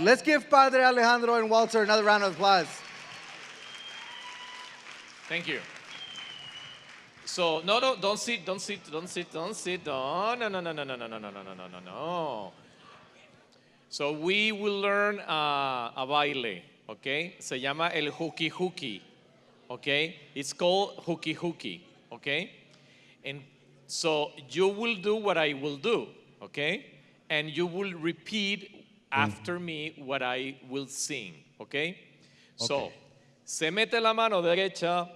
Let's give Padre Alejandro and Walter another round of applause. Thank you. So, no, don't sit. No. So, we will learn a baile, okay? Se llama el hooky hooky, okay? It's called hooky hooky, okay? And so, you will do what I will do, okay? And you will repeat after me what I will sing, okay? So, se mete la mano derecha.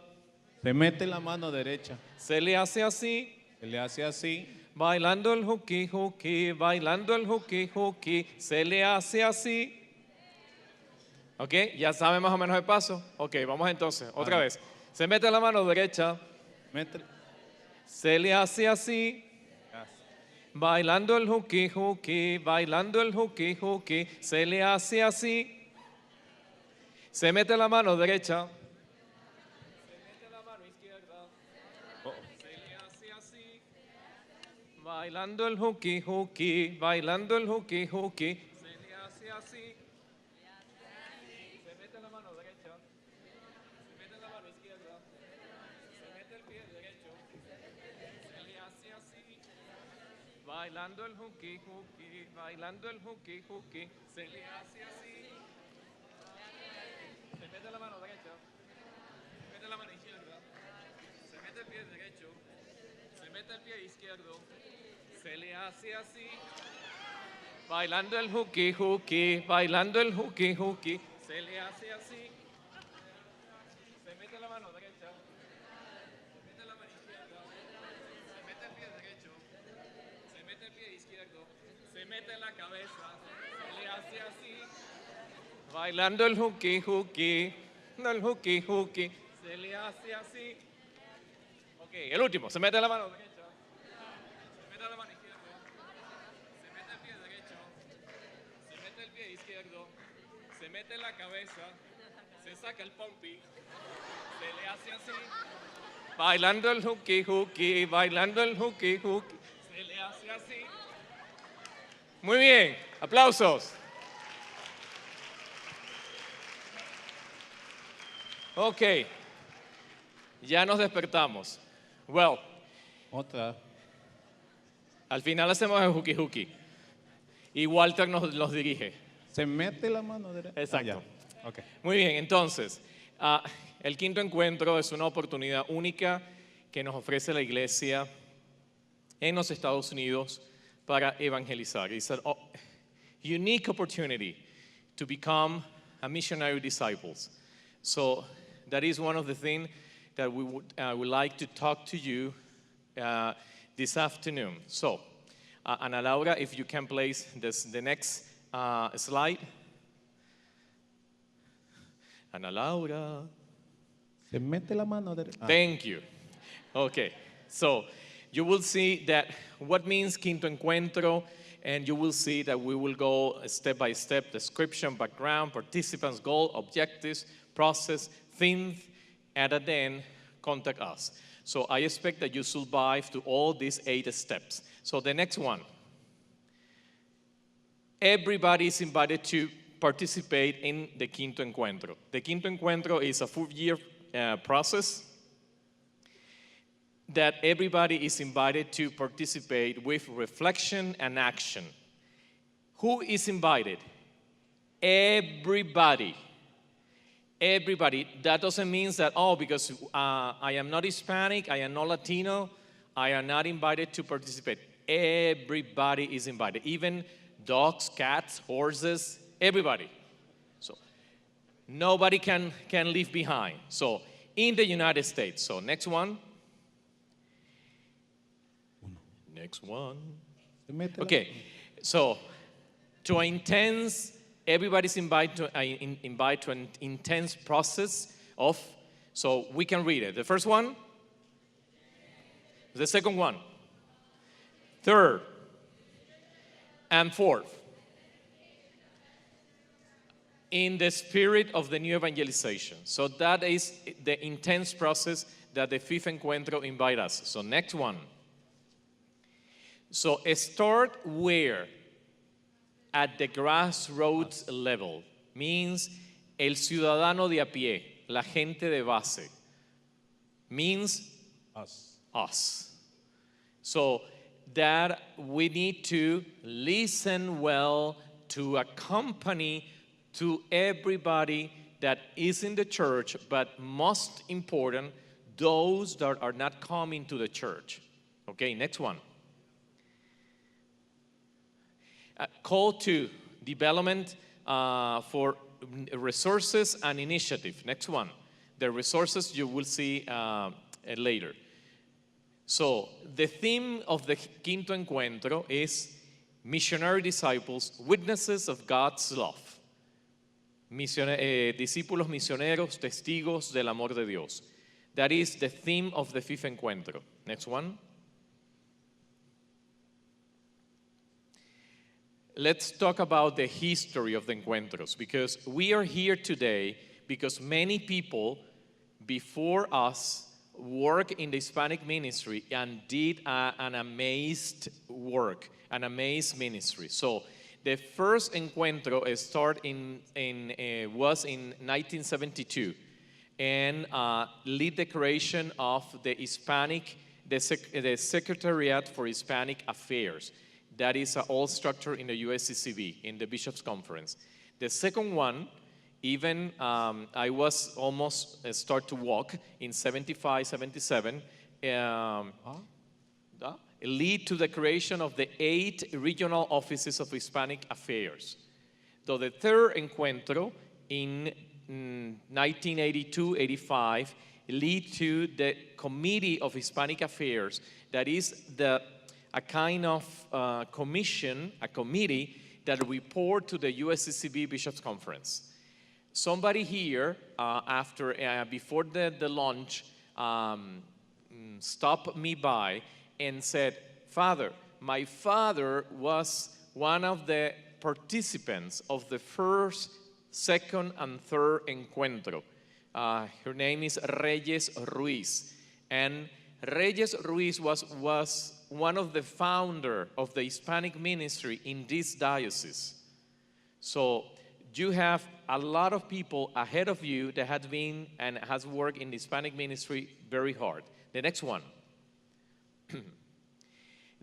Se mete la mano derecha. Se le hace así. Se le hace así. Bailando el hooky hooky, bailando el hooky hooky, se le hace así. ¿Ok? ¿Ya saben más o menos el paso? Ok, vamos entonces, otra vez. Se mete la mano derecha. Se le hace así. Bailando el hooky hooky, bailando el hooky hooky, se le hace así. Se mete la mano derecha. Bailando el hooky hooky, bailando el hooky hooky, se le hace así. Se mete la mano derecha, se mete la mano izquierda, se mete el pie derecho, se le hace así. Bailando el hooky hooky, bailando el hooky hooky, se le hace así. Se mete la mano derecha, se mete la mano izquierda, se mete el pie derecho, se mete el pie izquierdo. Se le hace así. Bailando el hooky hooky, bailando el hooky hooky, se le hace así. Se mete la mano derecha, se mete la mano izquierda, se mete el pie derecho, se mete el pie izquierdo, se mete en la cabeza, se le hace así. Bailando el hooky hooky, no el hooky hooky, se le hace así. Ok, el último, se mete la mano derecha. Se mete en la cabeza, se saca el pompi, se le hace así. Bailando el hooky hooky, bailando el hooky hooky, se le hace así. Muy bien, aplausos. Ok, ya nos despertamos. Well, Otra. al final hacemos el hooky hooky y Walter nos dirige. Se mete la mano derecha. Exacto. Okay. Muy bien, entonces, el quinto encuentro es una oportunidad única que nos ofrece la iglesia en los Estados Unidos para evangelizar. It's an unique opportunity to become a missionary disciples. So that is one of the things that we would like to talk to you this afternoon. So, Ana Laura, if you can place the next slide. Ana Laura. Se mete la mano derecha. Thank you. Okay, so you will see that what means Quinto Encuentro, and you will see that we will go step by step, description, background, participants, goal, objectives, process, themes, and at the end, contact us. So I expect that you survive to all these 8 steps. So the next one. Everybody is invited to participate in the Quinto Encuentro. The Quinto Encuentro is a 4-year process that everybody is invited to participate with reflection and action. Who is invited? Everybody. Everybody. That doesn't mean that, because I am not Hispanic, I am not Latino, I am not invited to participate. Everybody is invited. Even dogs, cats, horses, everybody. So nobody can leave behind. So in the United States. So next one. Next one. Okay. So to everybody's invited to an intense process of. So we can read it. The first one. The second one. Third. And fourth, in the spirit of the new evangelization. So that is the intense process that the fifth encuentro invite us. So next one. So start where? at the grassroots level. Means el ciudadano de a pie, la gente de base. Means us. So that we need to listen well to accompany to everybody that is in the church, but most important, those that are not coming to the church. Okay, next one. Call to development for resources and initiative. Next one. The resources you will see later. So the theme of the Quinto Encuentro is missionary disciples, witnesses of God's love. Discípulos misioneros, testigos del amor de Dios. That is the theme of the fifth encuentro. Next one. Let's talk about the history of the encuentros, because we are here today because many people before us work in the Hispanic ministry and did an amazed work, an amazed ministry. So the first encuentro was in 1972 and lead the creation of the Secretariat for Hispanic Affairs. That is all structure in the USCCB, in the Bishops' Conference. The second one, even I was almost start to walk in 75, 77, lead to the creation of the 8 regional offices of Hispanic Affairs. So the third encuentro in 1982-85 lead to the Committee of Hispanic Affairs, that is a kind of commission, a committee that report to the USCCB Bishops' Conference. Somebody here, before the launch, stopped me by and said, "Father, my father was one of the participants of the first, second, and third encuentro. Her name is Reyes Ruiz. And Reyes Ruiz was one of the founder of the Hispanic ministry in this diocese. So you have a lot of people ahead of you that have been and has worked in the Hispanic ministry very hard." The next one.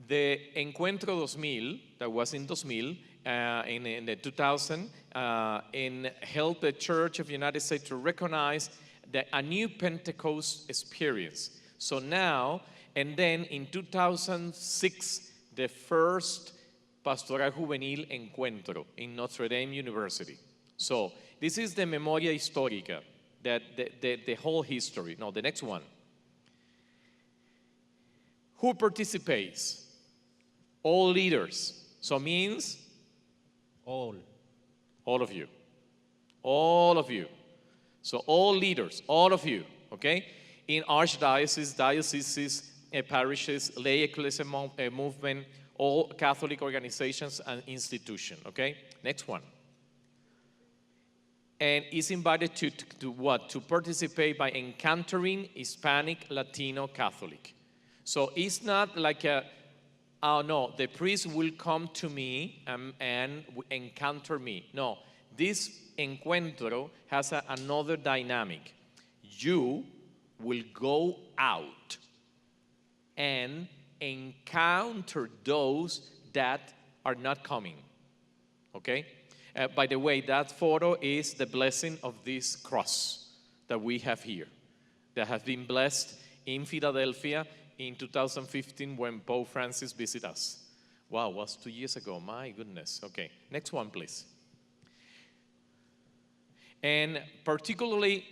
The Encuentro 2000, that was in 2000, in the 2000, and helped the Church of the United States to recognize a new Pentecost experience. So now, and then in 2006, the first Pastoral Juvenil Encuentro in Notre Dame University. So this is the Memoria Histórica, the whole history. No, the next one. Who participates? All leaders. So means all of you. All of you. So all leaders, all of you, okay? In archdioceses, dioceses, parishes, lay ecclesial movement, all Catholic organizations and institutions, okay? Next one. And is invited to what? To participate by encountering Hispanic, Latino, Catholic. So it's not like no, the priest will come to me and encounter me. No, this encuentro has another dynamic. You will go out and encounter those that are not coming, okay? By the way, that photo is the blessing of this cross that we have here, that has been blessed in Philadelphia in 2015 when Pope Francis visited us. Wow, it was 2 years ago, my goodness. Okay, next one, please. And particularly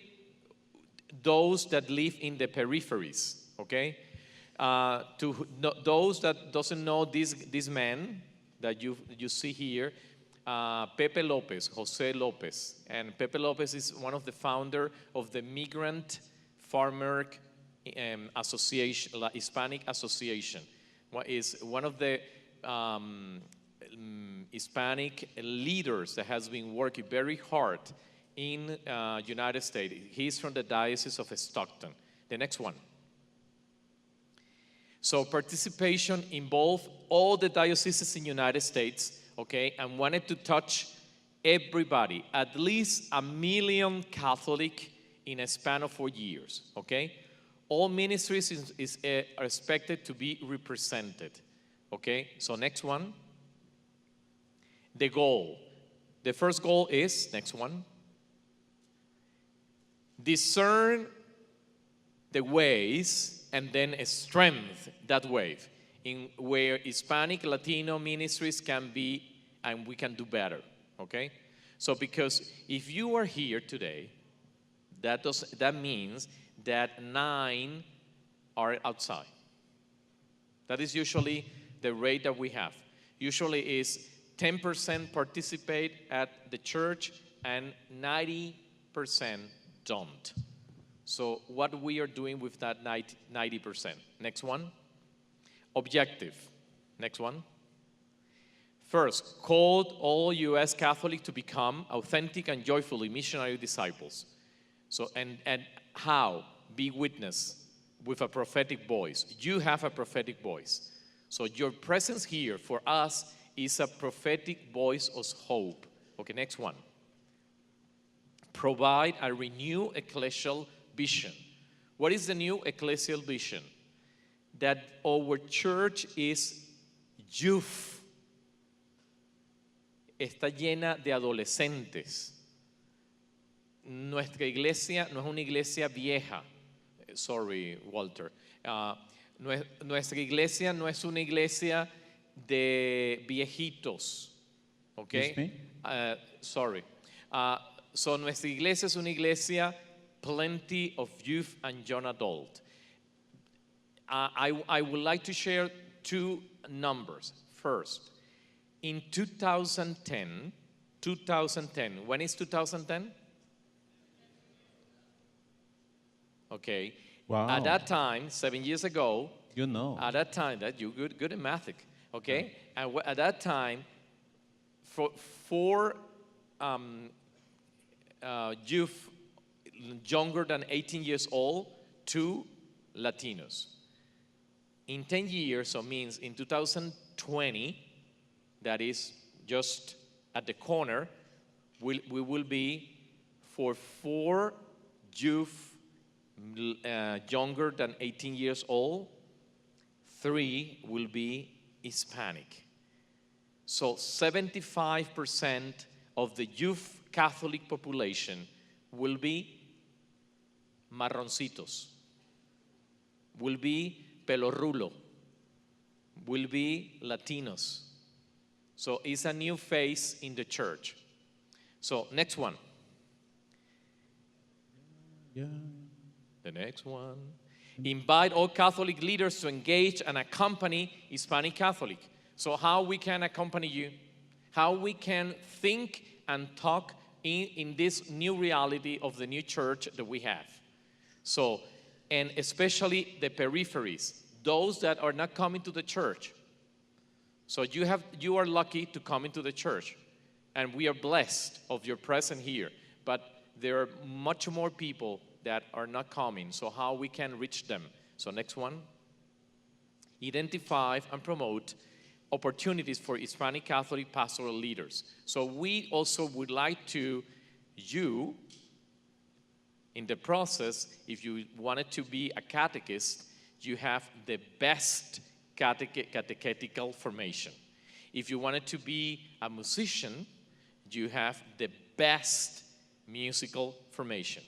those that live in the peripheries, okay? Those that doesn't know this man that you see here, Pepe Lopez, Jose Lopez. And Pepe Lopez is one of the founder of the Migrant Farmer Association, Hispanic Association. Is one of the Hispanic leaders that has been working very hard in United States. He's from the Diocese of Stockton. The next one. So participation in both all the dioceses in United States, okay, and wanted to touch everybody, at least 1 million Catholic in a span of 4 years, okay? All ministries are expected to be represented, okay? So next one, the goal. The first goal is, next one, discern the ways and then strength that wave in where Hispanic, Latino ministries can be and we can do better, okay? So because if you are here today, that means that 9 are outside. That is usually the rate that we have. Usually is 10% participate at the church and 90% don't. So what we are doing with that 90%. Next one. Objective. Next one. First, called all U.S. Catholics to become authentic and joyfully missionary disciples. So, and how? Be witness with a prophetic voice. You have a prophetic voice. So your presence here for us is a prophetic voice of hope. Okay, next one. Provide a renewed ecclesial vision. What is the new ecclesial vision? That our church is youth. Está llena de adolescentes. Nuestra iglesia no es una iglesia vieja. Sorry, Walter. Nuestra iglesia no es una iglesia de viejitos. Okay? Sorry. So nuestra iglesia es una iglesia plenty of youth and young adult. I would like to share 2 numbers. First, in 2010, when is 2010? Okay. Wow. At that time, 7 years ago, You know. at that time, that you good in math, okay? And at that time, for youth younger than 18 years old, 2 Latinos. In 10 years, so means in 2020, that is just at the corner, we will be for 4 youth younger than 18 years old, 3 will be Hispanic. So 75% of the youth Catholic population will be marroncitos, will be pelo rulo, will be Latinos. So it's a new face in the church. So next one. Yeah. The next one. Invite all Catholic leaders to engage and accompany Hispanic Catholic. So how we can accompany you? How we can think and talk in this new reality of the new church that we have. So, and especially the peripheries, those that are not coming to the church. So you are lucky to come into the church, and we are blessed of your presence here. But there are much more people that are not coming, so how we can reach them. So next one. Identify and promote opportunities for Hispanic Catholic pastoral leaders. So we also would like to, you, in the process, if you wanted to be a catechist, you have the best catechetical formation. If you wanted to be a musician, you have the best musical formation.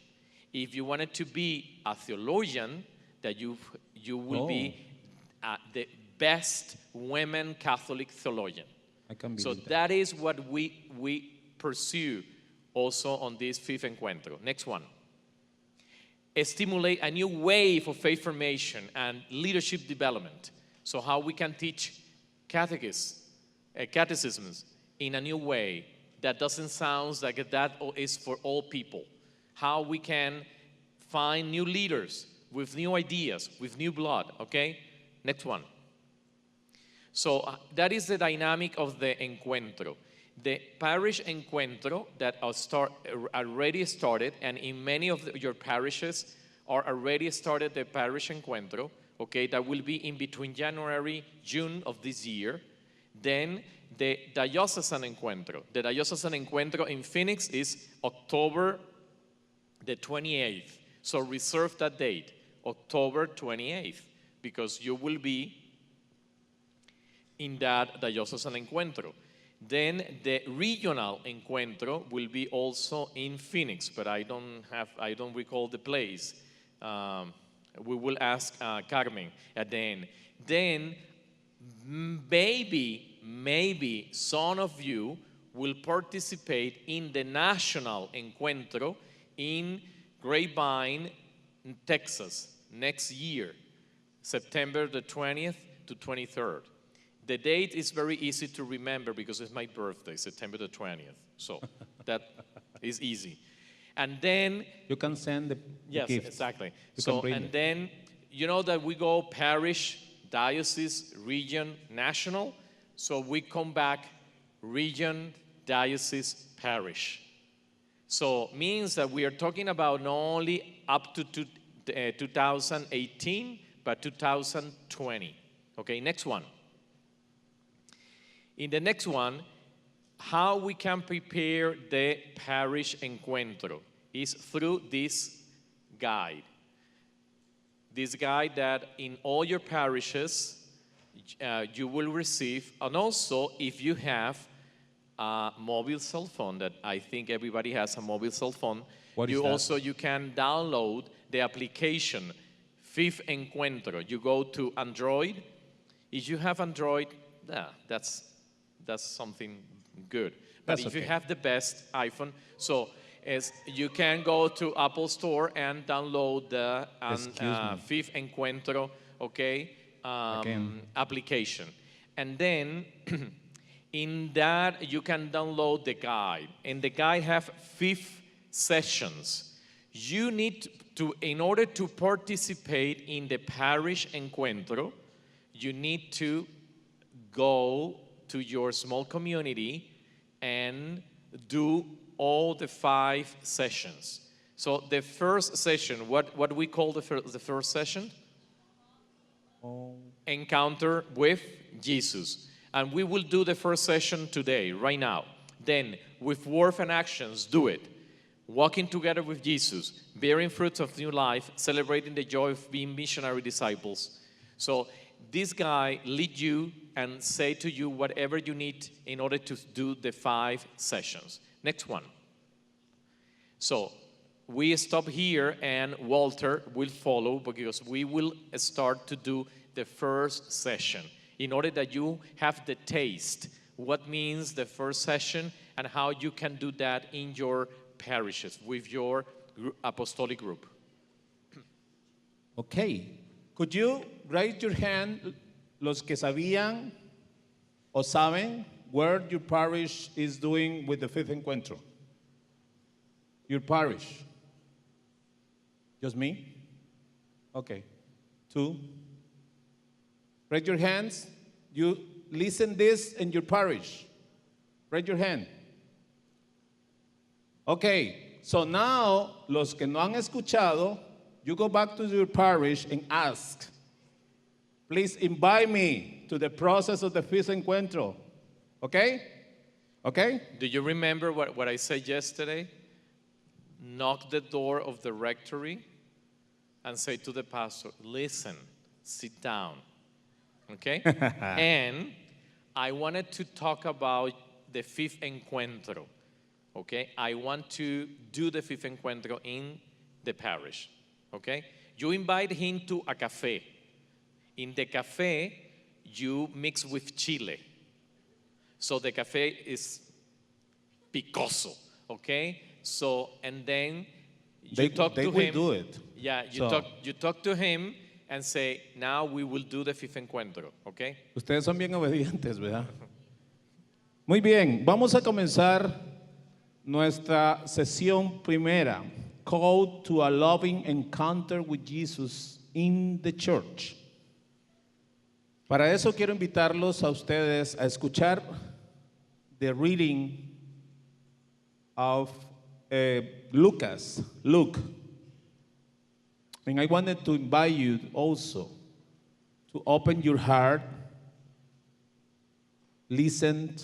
If you wanted to be a theologian, that you will be the best women Catholic theologian. I can So believe that is what we pursue also on this 5th Encuentro. Next one. Stimulate a new wave of faith formation and leadership development. So how we can teach catechisms in a new way that doesn't sound like that is for all people. How we can find new leaders with new ideas, with new blood, okay? Next one. So that is the dynamic of the Encuentro. The parish Encuentro that already started, and in many of your parishes are already started the parish Encuentro, okay, that will be in between January, June of this year. Then the Diocesan Encuentro. The Diocesan Encuentro in Phoenix is October the 28th. So reserve that date, October 28th, because you will be in that Diocesan Encuentro. Then the regional encuentro will be also in Phoenix, but I don't recall the place. We will ask Carmen at the end. Then maybe some of you will participate in the national encuentro in Grapevine, Texas, next year, September the 20th to 23rd. The date is very easy to remember because it's my birthday, September the 20th. So that is easy. And then You can send the yes, gift. exactly. You So can bring and it. then you know that we go parish, diocese, region, national. So we come back region, diocese, parish. So means that we are talking about not only up to 2018, but 2020. Okay, next one. In the next one, how we can prepare the parish encuentro is through this guide. This guide that in all your parishes you will receive, and also if you have a mobile cell phone, that I think everybody has a mobile cell phone, What is that? you can download the application Fifth Encuentro. You go to Android. If you have Android, that's something good. But That's if you okay. have the best iPhone, so as you can go to Apple Store and download the Excuse me. Fifth Encuentro, okay, Again. application. And then in that you can download the guide. And the guide have 5 sessions. You need to, in order to participate in the parish encuentro, you need to go to your small community and do all the 5 sessions. So the first session, what we call the first session? Encounter with Jesus. And we will do the first session today, right now. Then, with words and actions, do it. Walking together with Jesus, bearing fruits of new life, celebrating the joy of being missionary disciples. So this guy lead you and say to you whatever you need in order to do the 5 sessions. Next one. So we stop here and Walter will follow because we will start to do the first session in order that you have the taste what means the first session and how you can do that in your parishes with your apostolic group. Okay. Could you raise your hand, los que sabían o saben where your parish is doing with the fifth encuentro? Your parish? Just me? Okay. 2. Raise your hands. You listen this in your parish. Raise your hand. Okay. So now, los que no han escuchado, you go back to your parish and ask, please invite me to the process of the fifth encuentro. Okay? Okay? Do you remember what I said yesterday? Knock the door of the rectory and say to the pastor, listen, sit down. Okay? And I wanted to talk about the fifth encuentro. Okay? I want to do the fifth encuentro in the parish. Okay? You invite him to a cafe. In the cafe, you mix with chile. So the cafe is picoso. Okay? So, and then you talk to him. They will do it. Yeah, you talk to him and say, now we will do the fifth encuentro, okay? Ustedes son bien obedientes, ¿verdad? Muy bien, vamos a comenzar nuestra sesión primera, Call to a Loving Encounter with Jesus in the Church. Para eso quiero invitarlos a ustedes a escuchar the reading of Luke. And I wanted to invite you also to open your heart listen,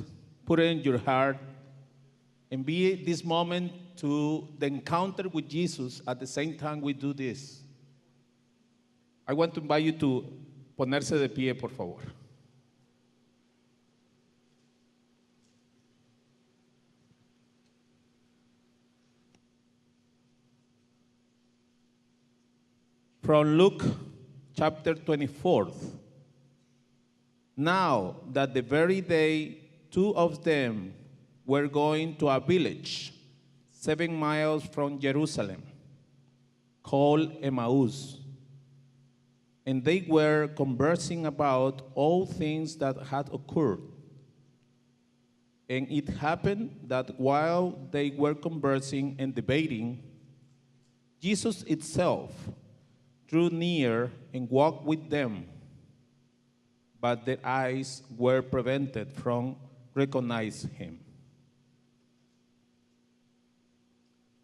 put it in your heart, and be this moment to the encounter with Jesus at the same time we do this. I want to invite you to ponerse de pie, por favor. From Luke chapter 24. Now that the very day 2 of them were going to a village 7 miles from Jerusalem, called Emmaus, and they were conversing about all things that had occurred. And it happened that while they were conversing and debating, Jesus itself drew near and walked with them, but their eyes were prevented from recognizing him.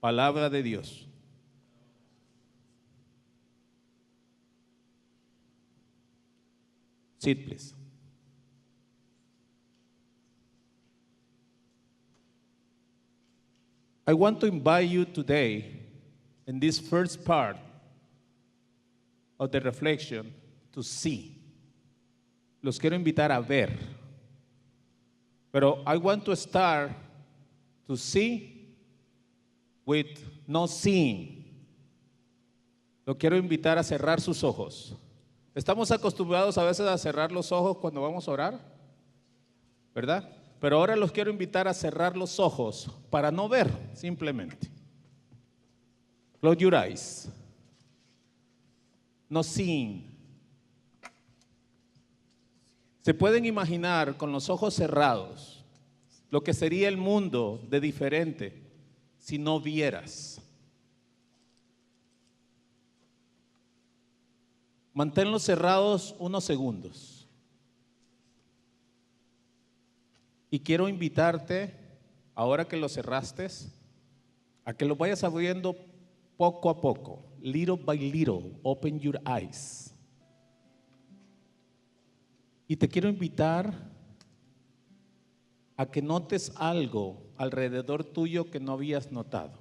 Palabra de Dios. Sit, please. I want to invite you today in this first part of the reflection to see. Los quiero invitar a ver. Pero I want to start to see with no seeing. Lo quiero invitar a cerrar sus ojos. Estamos acostumbrados a veces a cerrar los ojos cuando vamos a orar, ¿verdad? Pero ahora los quiero invitar a cerrar los ojos para no ver, simplemente. Close your eyes. No seeing. Se pueden imaginar con los ojos cerrados lo que sería el mundo de diferente si no vieras. Manténlos cerrados unos segundos. Y quiero invitarte, ahora que los cerraste, a que los vayas abriendo poco a poco. Little by little, open your eyes. Y te quiero invitar a que notes algo alrededor tuyo que no habías notado.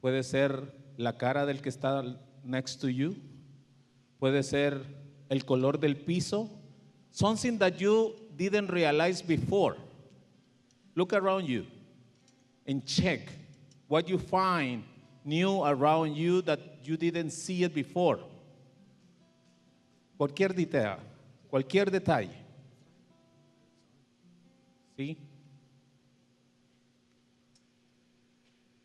Puede ser la cara del que está next to you. Puede ser el color del piso. Something that you didn't realize before. Look around you and check what you find new around you that you didn't see it before. Cualquier detalle. ¿Sí?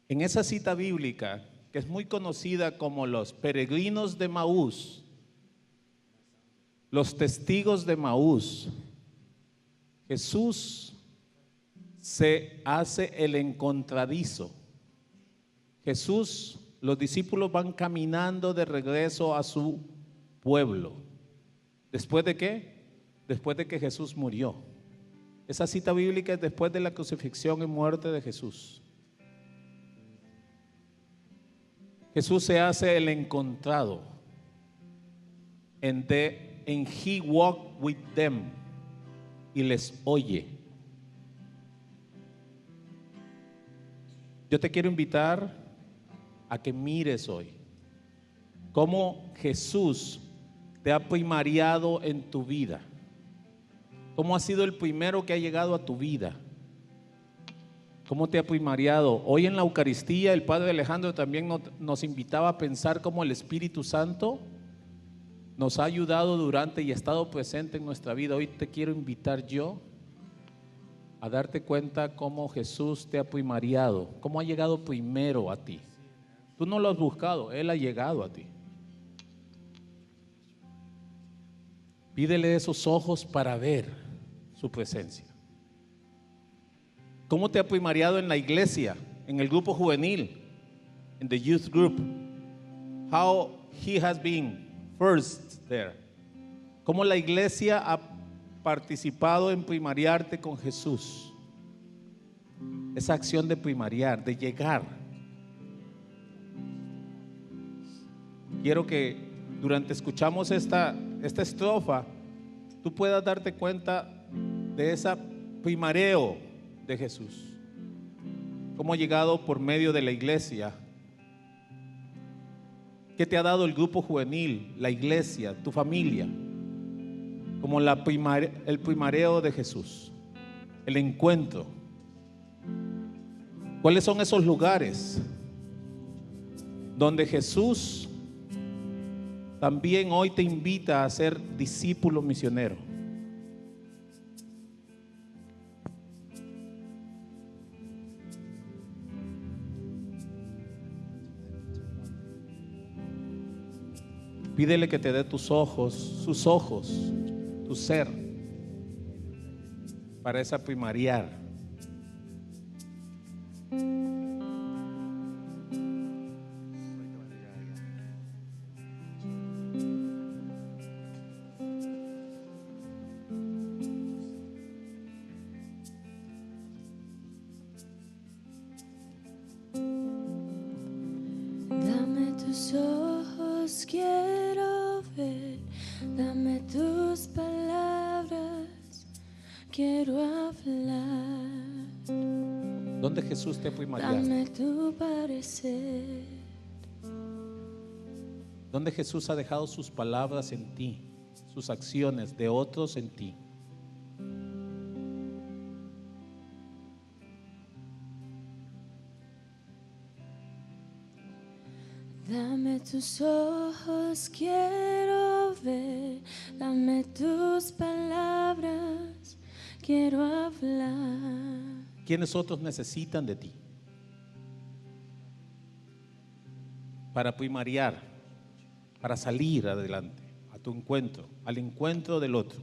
En esa cita bíblica, que es muy conocida como los peregrinos de Maús, los testigos de Maús, Jesús se hace el encontradizo. Jesús, los discípulos van caminando de regreso a su pueblo. ¿Después de qué? Después de que Jesús murió. Esa cita bíblica es después de la crucifixión y muerte de Jesús. Jesús se hace el encontrado. And he walked with them. Y les oye. Yo te quiero invitar a que mires hoy cómo Jesús te ha primariado en tu vida. Cómo ha sido el primero que ha llegado a tu vida. ¿Cómo te ha primariado? Hoy en la Eucaristía el Padre Alejandro también nos invitaba a pensar cómo el Espíritu Santo nos ha ayudado durante y ha estado presente en nuestra vida. Hoy te quiero invitar yo a darte cuenta cómo Jesús te ha primariado, cómo ha llegado primero a ti. Tú no lo has buscado, Él ha llegado a ti. Pídele esos ojos para ver su presencia. ¿Cómo te ha primariado en la iglesia, en el grupo juvenil, en the youth group? How he has been first there. ¿Cómo la iglesia ha participado en primariarte con Jesús? Esa acción de primariar, de llegar. Quiero que durante escuchamos esta estrofa, tú puedas darte cuenta de ese primareo de Jesús. Cómo ha llegado por medio de la iglesia. ¿Qué te ha dado el grupo juvenil, la iglesia, tu familia? Como el primareo de Jesús, el encuentro. ¿Cuáles son esos lugares donde Jesús también hoy te invita a ser discípulo misionero? Pídele que te dé tus ojos, sus ojos, tu ser, para esa primariar. Dame tus ojos, quiero ver, dame tus palabras, quiero hablar. ¿Dónde Jesús te ha primariado? Dame tu parecer. ¿Dónde Jesús ha dejado sus palabras en ti, sus acciones de otros en ti? Dame tus ojos, quiero ver, dame tus palabras, quiero hablar. ¿Quiénes otros necesitan de ti para primariar, para salir adelante a tu encuentro, al encuentro del otro?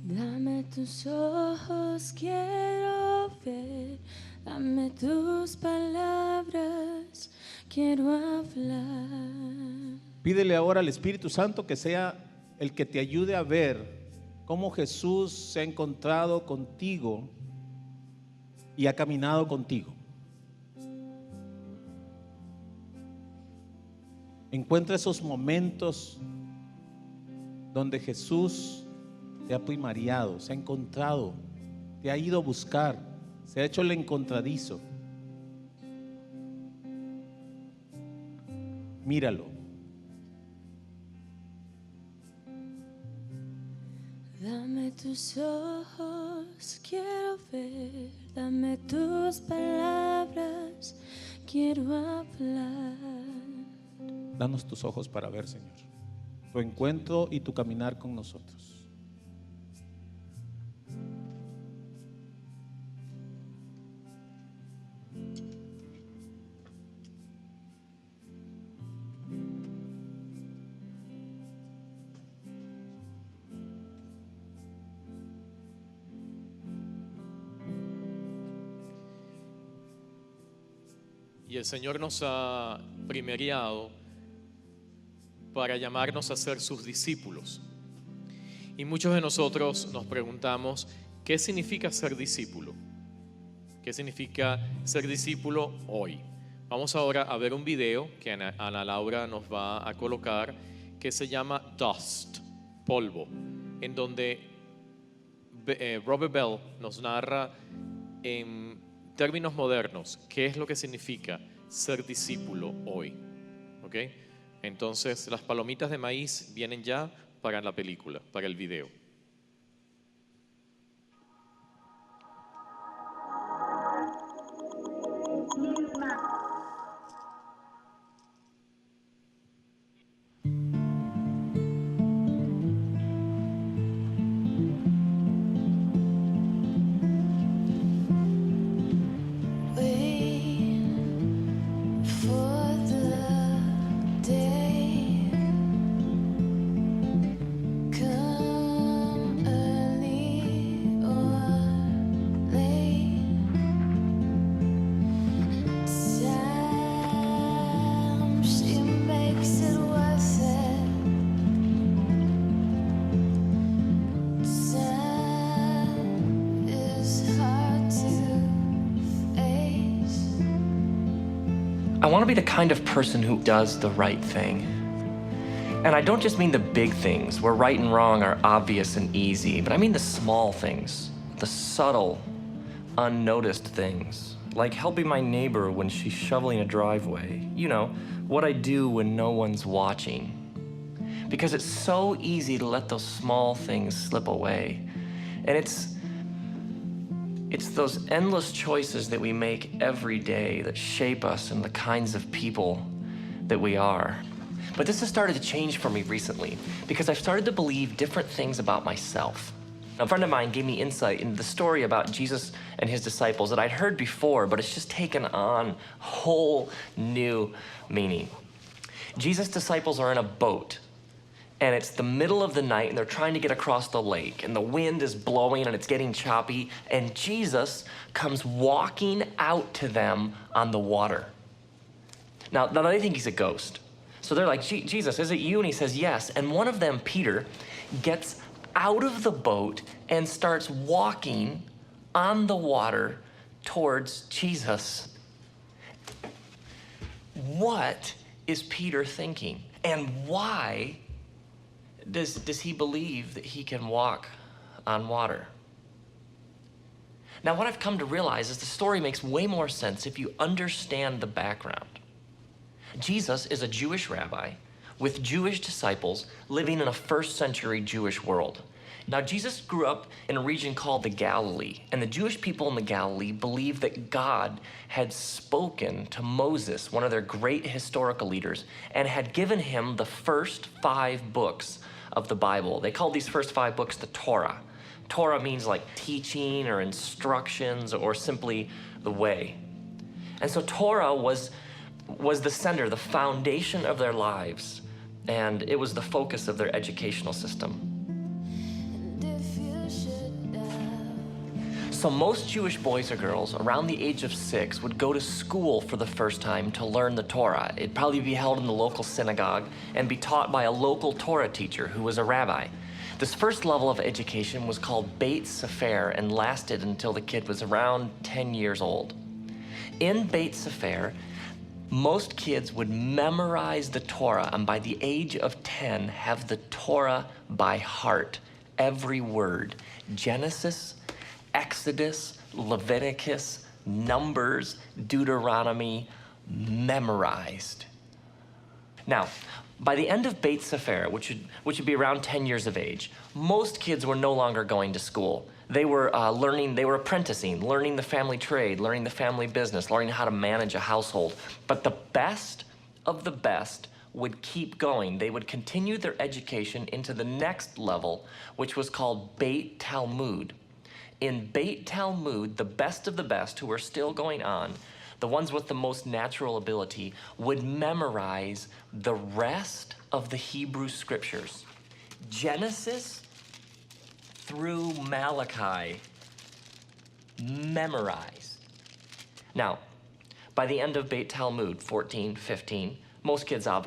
Dame tus ojos, quiero ver, dame tus palabras, quiero hablar. Pídele ahora al Espíritu Santo que sea el que te ayude a ver cómo Jesús se ha encontrado contigo y ha caminado contigo. Encuentra esos momentos donde Jesús te ha primariado, se ha encontrado, te ha ido a buscar, se ha hecho el encontradizo. Míralo. Dame tus ojos, quiero ver, dame tus palabras, quiero hablar. Danos tus ojos para ver, Señor, tu encuentro y tu caminar con nosotros. Y el Señor nos ha primariado para llamarnos a ser sus discípulos. Y muchos de nosotros nos preguntamos, ¿qué significa ser discípulo? ¿Qué significa ser discípulo hoy? Vamos ahora a ver un video que Ana Laura nos va a colocar que se llama Dust, polvo, en donde Robert Bell nos narra en términos modernos qué es lo que significa ser discípulo hoy. ¿Ok? Entonces las palomitas de maíz vienen ya para la película, para el video. For the day I want to be the kind of person who does the right thing. And I don't just mean the big things where right and wrong are obvious and easy, but I mean the small things, the subtle, unnoticed things, like helping my neighbor when she's shoveling a driveway. You know, what I do when no one's watching. Because it's so easy to let those small things slip away. And it's those endless choices that we make every day that shape us and the kinds of people that we are. But this has started to change for me recently because I've started to believe different things about myself. A friend of mine gave me insight into the story about Jesus and his disciples that I'd heard before, but it's just taken on whole new meaning. Jesus' disciples are in a boat, and it's the middle of the night, and they're trying to get across the lake, and the wind is blowing, and it's getting choppy, and Jesus comes walking out to them on the water. Now they think he's a ghost. So they're like, Jesus, is it you? And he says, yes. And one of them, Peter, gets out of the boat and starts walking on the water towards Jesus. What is Peter thinking? And why does he believe that he can walk on water? Now, what I've come to realize is the story makes way more sense if you understand the background. Jesus is a Jewish rabbi with Jewish disciples living in a first century Jewish world. Now, Jesus grew up in a region called the Galilee, and the Jewish people in the Galilee believed that God had spoken to Moses, one of their great historical leaders, and had given him the first 5 books of the Bible. They called these first 5 books the Torah. Torah means like teaching or instructions or simply the way. And so Torah was the center, the foundation of their lives, and it was the focus of their educational system. So most Jewish boys or girls around the age of 6 would go to school for the first time to learn the Torah. It'd probably be held in the local synagogue and be taught by a local Torah teacher who was a rabbi. This first level of education was called Beit Sefer and lasted until the kid was around 10 years old. In Beit Sefer, most kids would memorize the Torah and by the age of 10 have the Torah by heart, every word. Genesis, Exodus, Leviticus, Numbers, Deuteronomy, memorized. Now, by the end of Beit Sefer, which would be around 10 years of age, most kids were no longer going to school. They were apprenticing, learning the family trade, learning the family business, learning how to manage a household. But the best of the best would keep going. They would continue their education into the next level, which was called Beit Talmud. In Beit Talmud, the best of the best who were still going on, the ones with the most natural ability, would memorize the rest of the Hebrew scriptures. Genesis through Malachi, memorized. Now, by the end of Beit Talmud, 14, 15, most kids are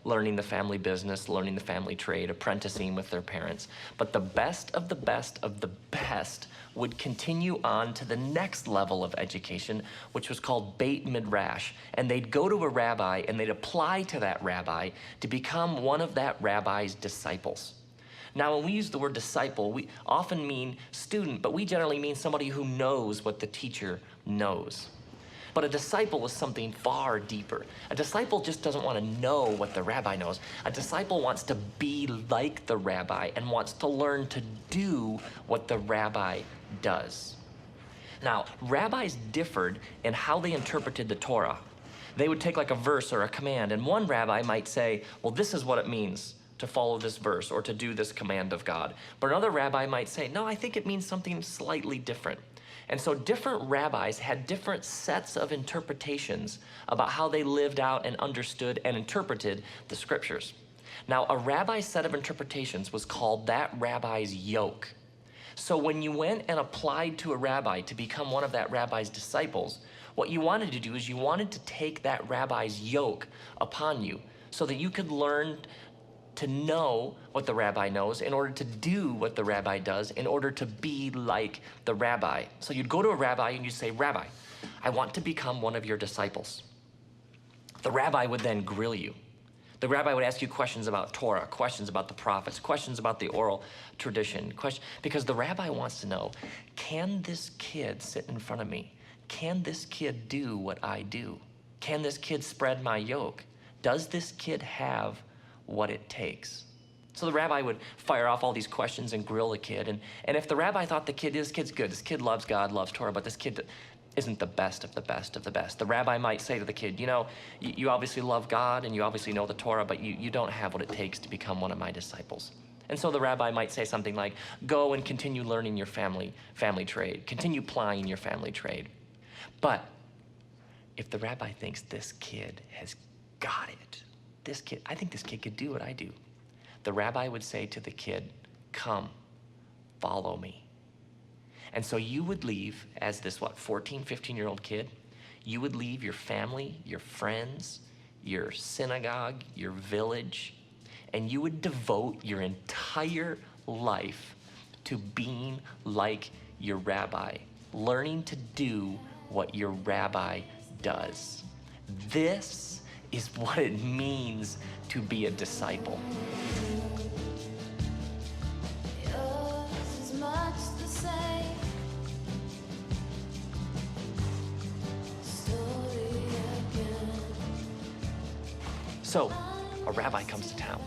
learning the family business, learning the family trade, apprenticing with their parents. But the best of the best of the best would continue on to the next level of education, which was called Beit Midrash. And they'd go to a rabbi and they'd apply to that rabbi to become one of that rabbi's disciples. Now, when we use the word disciple, we often mean student, but we generally mean somebody who knows what the teacher knows. But a disciple is something far deeper. A disciple just doesn't want to know what the rabbi knows. A disciple wants to be like the rabbi and wants to learn to do what the rabbi does. Now, rabbis differed in how they interpreted the Torah. They would take like a verse or a command, and one rabbi might say, well, this is what it means to follow this verse or to do this command of God. But another rabbi might say, no, I think it means something slightly different. And so different rabbis had different sets of interpretations about how they lived out and understood and interpreted the scriptures. Now, a rabbi's set of interpretations was called that rabbi's yoke. So when you went and applied to a rabbi to become one of that rabbi's disciples, what you wanted to do is you wanted to take that rabbi's yoke upon you so that you could learn to know what the rabbi knows in order to do what the rabbi does in order to be like the rabbi. So you'd go to a rabbi and you'd say, Rabbi, I want to become one of your disciples. The rabbi would then grill you. The rabbi would ask you questions about Torah, questions about the prophets, questions about the oral tradition, because the rabbi wants to know, can this kid sit in front of me? Can this kid do what I do? Can this kid spread my yoke? Does this kid have what it takes? So the rabbi would fire off all these questions and grill the kid. And if the rabbi thought this kid's good, this kid loves God, loves Torah, but this kid isn't the best of the best of the best, the rabbi might say to the kid, you know, you obviously love God and you obviously know the Torah, but you don't have what it takes to become one of my disciples. And so the rabbi might say something like, go and continue learning your family trade, continue plying your family trade. But if the rabbi thinks this kid has got it, I think this kid could do what I do, the rabbi would say to the kid, come, follow me. And so you would leave as this, 14, 15-year-old kid, you would leave your family, your friends, your synagogue, your village, and you would devote your entire life to being like your rabbi, learning to do what your rabbi does. This is what it means to be a disciple. So a rabbi comes to town,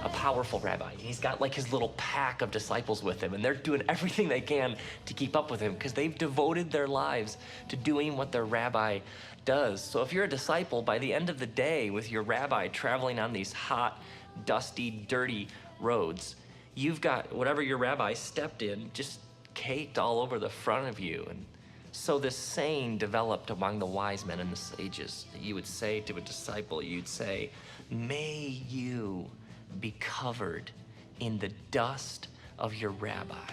a powerful rabbi. He's got like his little pack of disciples with him, and they're doing everything they can to keep up with him because they've devoted their lives to doing what their rabbi does. So if you're a disciple, by the end of the day with your rabbi traveling on these hot, dusty, dirty roads, you've got whatever your rabbi stepped in just caked all over the front of you. And so this saying developed among the wise men and the sages that you would say to a disciple, you'd say, may you be covered in the dust of your rabbi.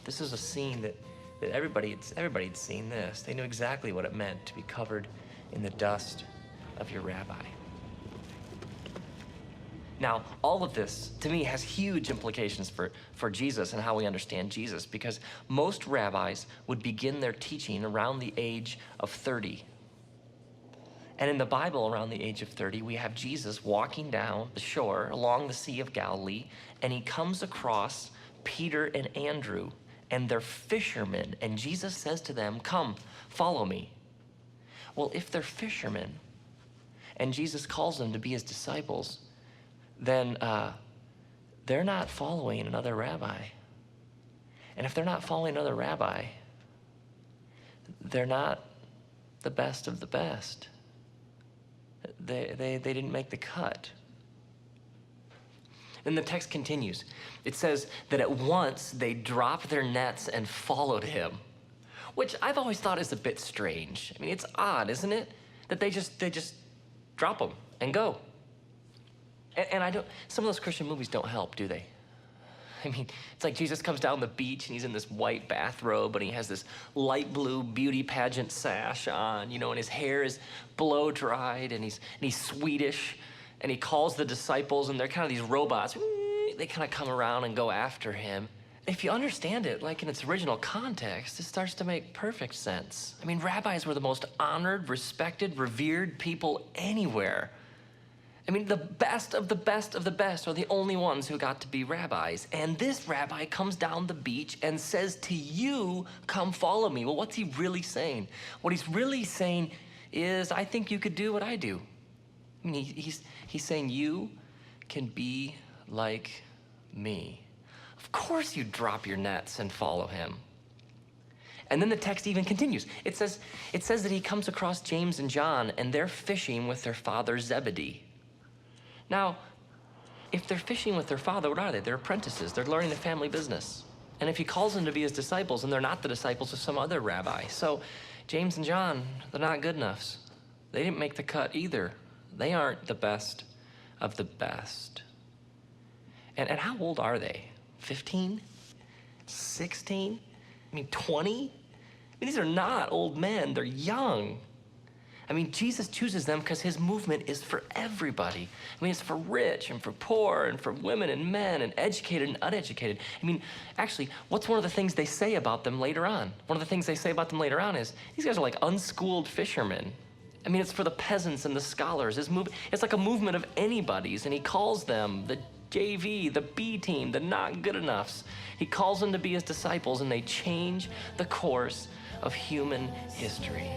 This is a scene that everybody had seen this. They knew exactly what it meant to be covered in the dust of your rabbi. Now, all of this, to me, has huge implications for Jesus and how we understand Jesus, because most rabbis would begin their teaching around the age of 30. And in the Bible, around the age of 30, we have Jesus walking down the shore along the Sea of Galilee, and he comes across Peter and Andrew, and they're fishermen, and Jesus says to them, come, follow me. Well, if they're fishermen, and Jesus calls them to be his disciples, then they're not following another rabbi. And if they're not following another rabbi, they're not the best of the best. They didn't make the cut. Then the text continues. It says that at once they dropped their nets and followed him, which I've always thought is a bit strange. I mean, it's odd, isn't it? That they just drop them and go. And some of those Christian movies don't help, do they? I mean, it's like Jesus comes down the beach and he's in this white bathrobe and he has this light blue beauty pageant sash on, you know, and his hair is blow dried and he's Swedish and he calls the disciples and they're kind of these robots. They kind of come around and go after him. If you understand it, like in its original context, it starts to make perfect sense. I mean, rabbis were the most honored, respected, revered people anywhere. I mean, the best of the best of the best are the only ones who got to be rabbis. And this rabbi comes down the beach and says to you, come follow me. Well, what's he really saying? What he's really saying is, I think you could do what I do. I mean, he's saying you can be like me. Of course you drop your nets and follow him. And then the text even continues. It says that he comes across James and John and they're fishing with their father Zebedee. Now, if they're fishing with their father, what are they? They're apprentices. They're learning the family business. And if he calls them to be his disciples, and they're not the disciples of some other rabbi. So James and John, they're not good enough. They didn't make the cut either. They aren't the best of the best. And how old are they? 15? 16? I mean, 20? I mean, these are not old men. They're young. I mean, Jesus chooses them because his movement is for everybody. I mean, it's for rich and for poor and for women and men and educated and uneducated. I mean, actually, what's one of the things they say about them later on? One of the things they say about them later on is, these guys are like unschooled fishermen. I mean, it's for the peasants and the scholars. It's like a movement of anybody's, and he calls them the JV, the B team, the not good enoughs. He calls them to be his disciples, and they change the course of human history.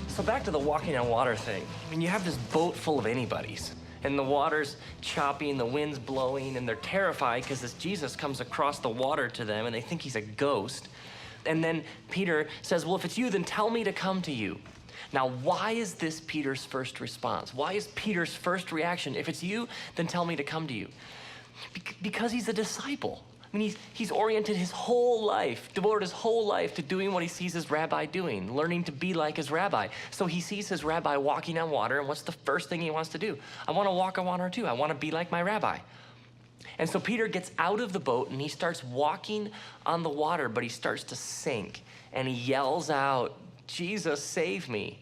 So back to the walking on water thing. I mean, you have this boat full of anybody's, and the water's choppy and the wind's blowing, and they're terrified because this Jesus comes across the water to them, and they think he's a ghost. And then Peter says, well, if it's you, then tell me to come to you. Now, why is this Peter's first response? Why is Peter's first reaction, if it's you, then tell me to come to you? Because he's a disciple. I mean, he's oriented his whole life, devoted his whole life to doing what he sees his rabbi doing, learning to be like his rabbi. So he sees his rabbi walking on water, and what's the first thing he wants to do? I want to walk on water too. I want to be like my rabbi. And so Peter gets out of the boat, and he starts walking on the water, but he starts to sink, and he yells out, Jesus, save me.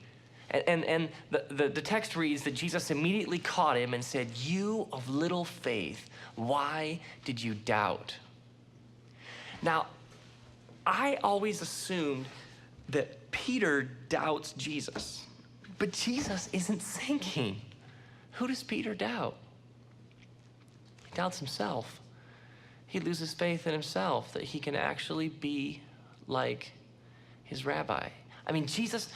And the text reads that Jesus immediately caught him and said, you of little faith, why did you doubt? Now, I always assumed that Peter doubts Jesus, but Jesus isn't sinking. Who does Peter doubt? He doubts himself. He loses faith in himself that he can actually be like his rabbi. I mean, Jesus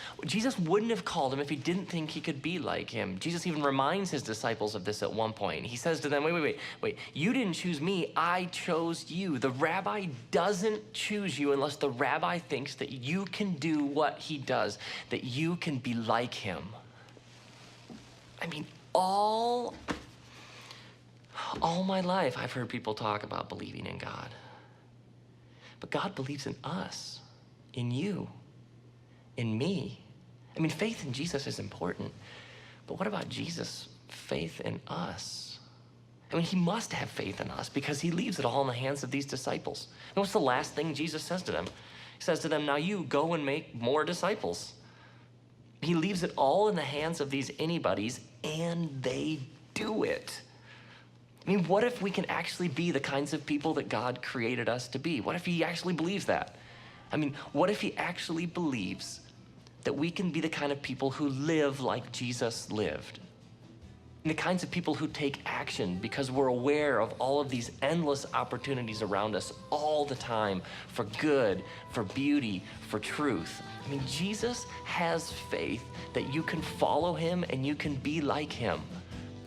wouldn't have called him if he didn't think he could be like him. Jesus even reminds his disciples of this at one point. He says to them, wait, you didn't choose me, I chose you. The rabbi doesn't choose you unless the rabbi thinks that you can do what he does, that you can be like him. I mean, all my life I've heard people talk about believing in God. But God believes in us, in you, in me. I mean, faith in Jesus is important, but what about Jesus' faith in us? I mean, he must have faith in us because he leaves it all in the hands of these disciples. And what's the last thing Jesus says to them? He says to them, now you go and make more disciples. He leaves it all in the hands of these anybody's, and they do it. I mean, what if we can actually be the kinds of people that God created us to be? What if he actually believes that? I mean, what if he actually believes that we can be the kind of people who live like Jesus lived? And the kinds of people who take action because we're aware of all of these endless opportunities around us all the time for good, for beauty, for truth. I mean, Jesus has faith that you can follow him and you can be like him.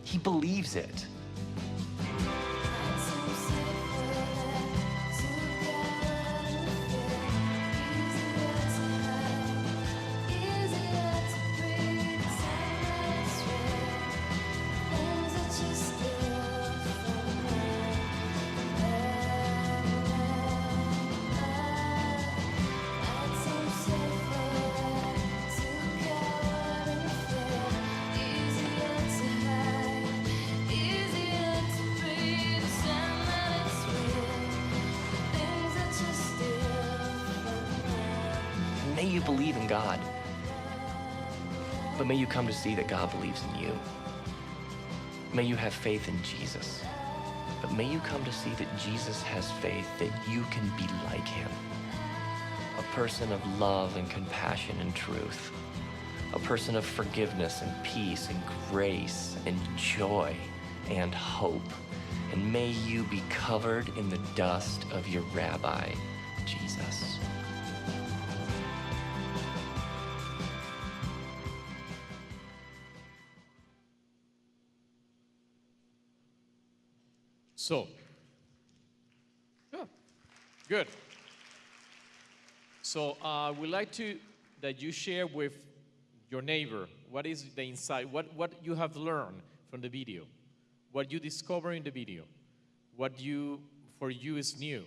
He believes it. May you believe in God, but may you come to see that God believes in you. May you have faith in Jesus, but may you come to see that Jesus has faith that you can be like him. A person of love and compassion and truth. A person of forgiveness and peace and grace and joy and hope. And may you be covered in the dust of your rabbi, Jesus. So, yeah, good. So we'd like that you share with your neighbor what is the insight, what you have learned from the video, what you discover in the video, what for you is new,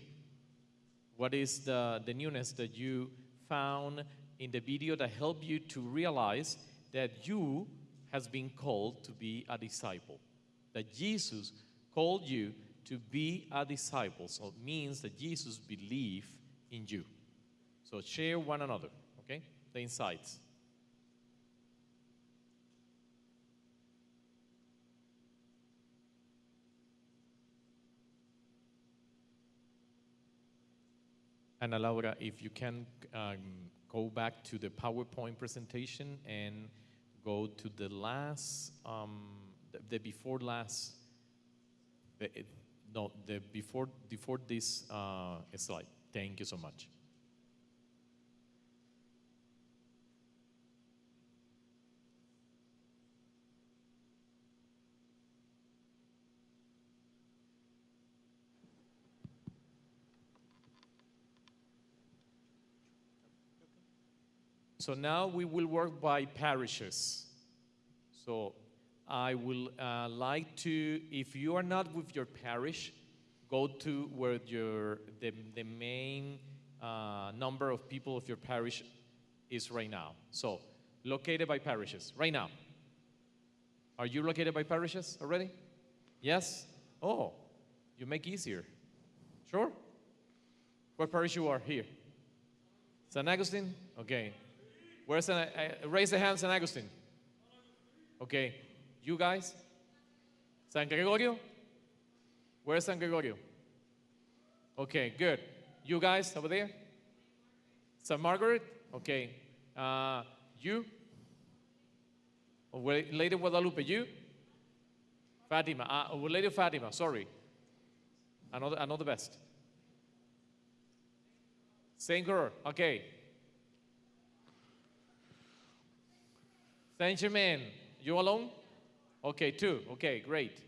what is the newness that you found in the video that helped you to realize that you has been called to be a disciple, that Jesus called you to be a disciple. So it means that Jesus believes in you. So share one another, okay? The insights. Ana Laura, if you can go back to the PowerPoint presentation and go to the last, the before last, the before this slide. Thank you so much. So now we will work by parishes. So I will like to, if you are not with your parish, go to where the main number of people of your parish is right now. So located by parishes, right now. Are you located by parishes already? Yes? Oh, you make easier. Sure? What parish you are here? San Agustin? Okay. Where's raise the hand, San Agustin. Okay. You guys? San Gregorio? Where's San Gregorio? Okay, good. You guys over there? San Margaret? Okay. You? Lady Guadalupe, you? Fatima. Lady Fatima, sorry. I know the best. Saint Girl, okay. Saint Germain, you alone? Okay, two. Okay, great.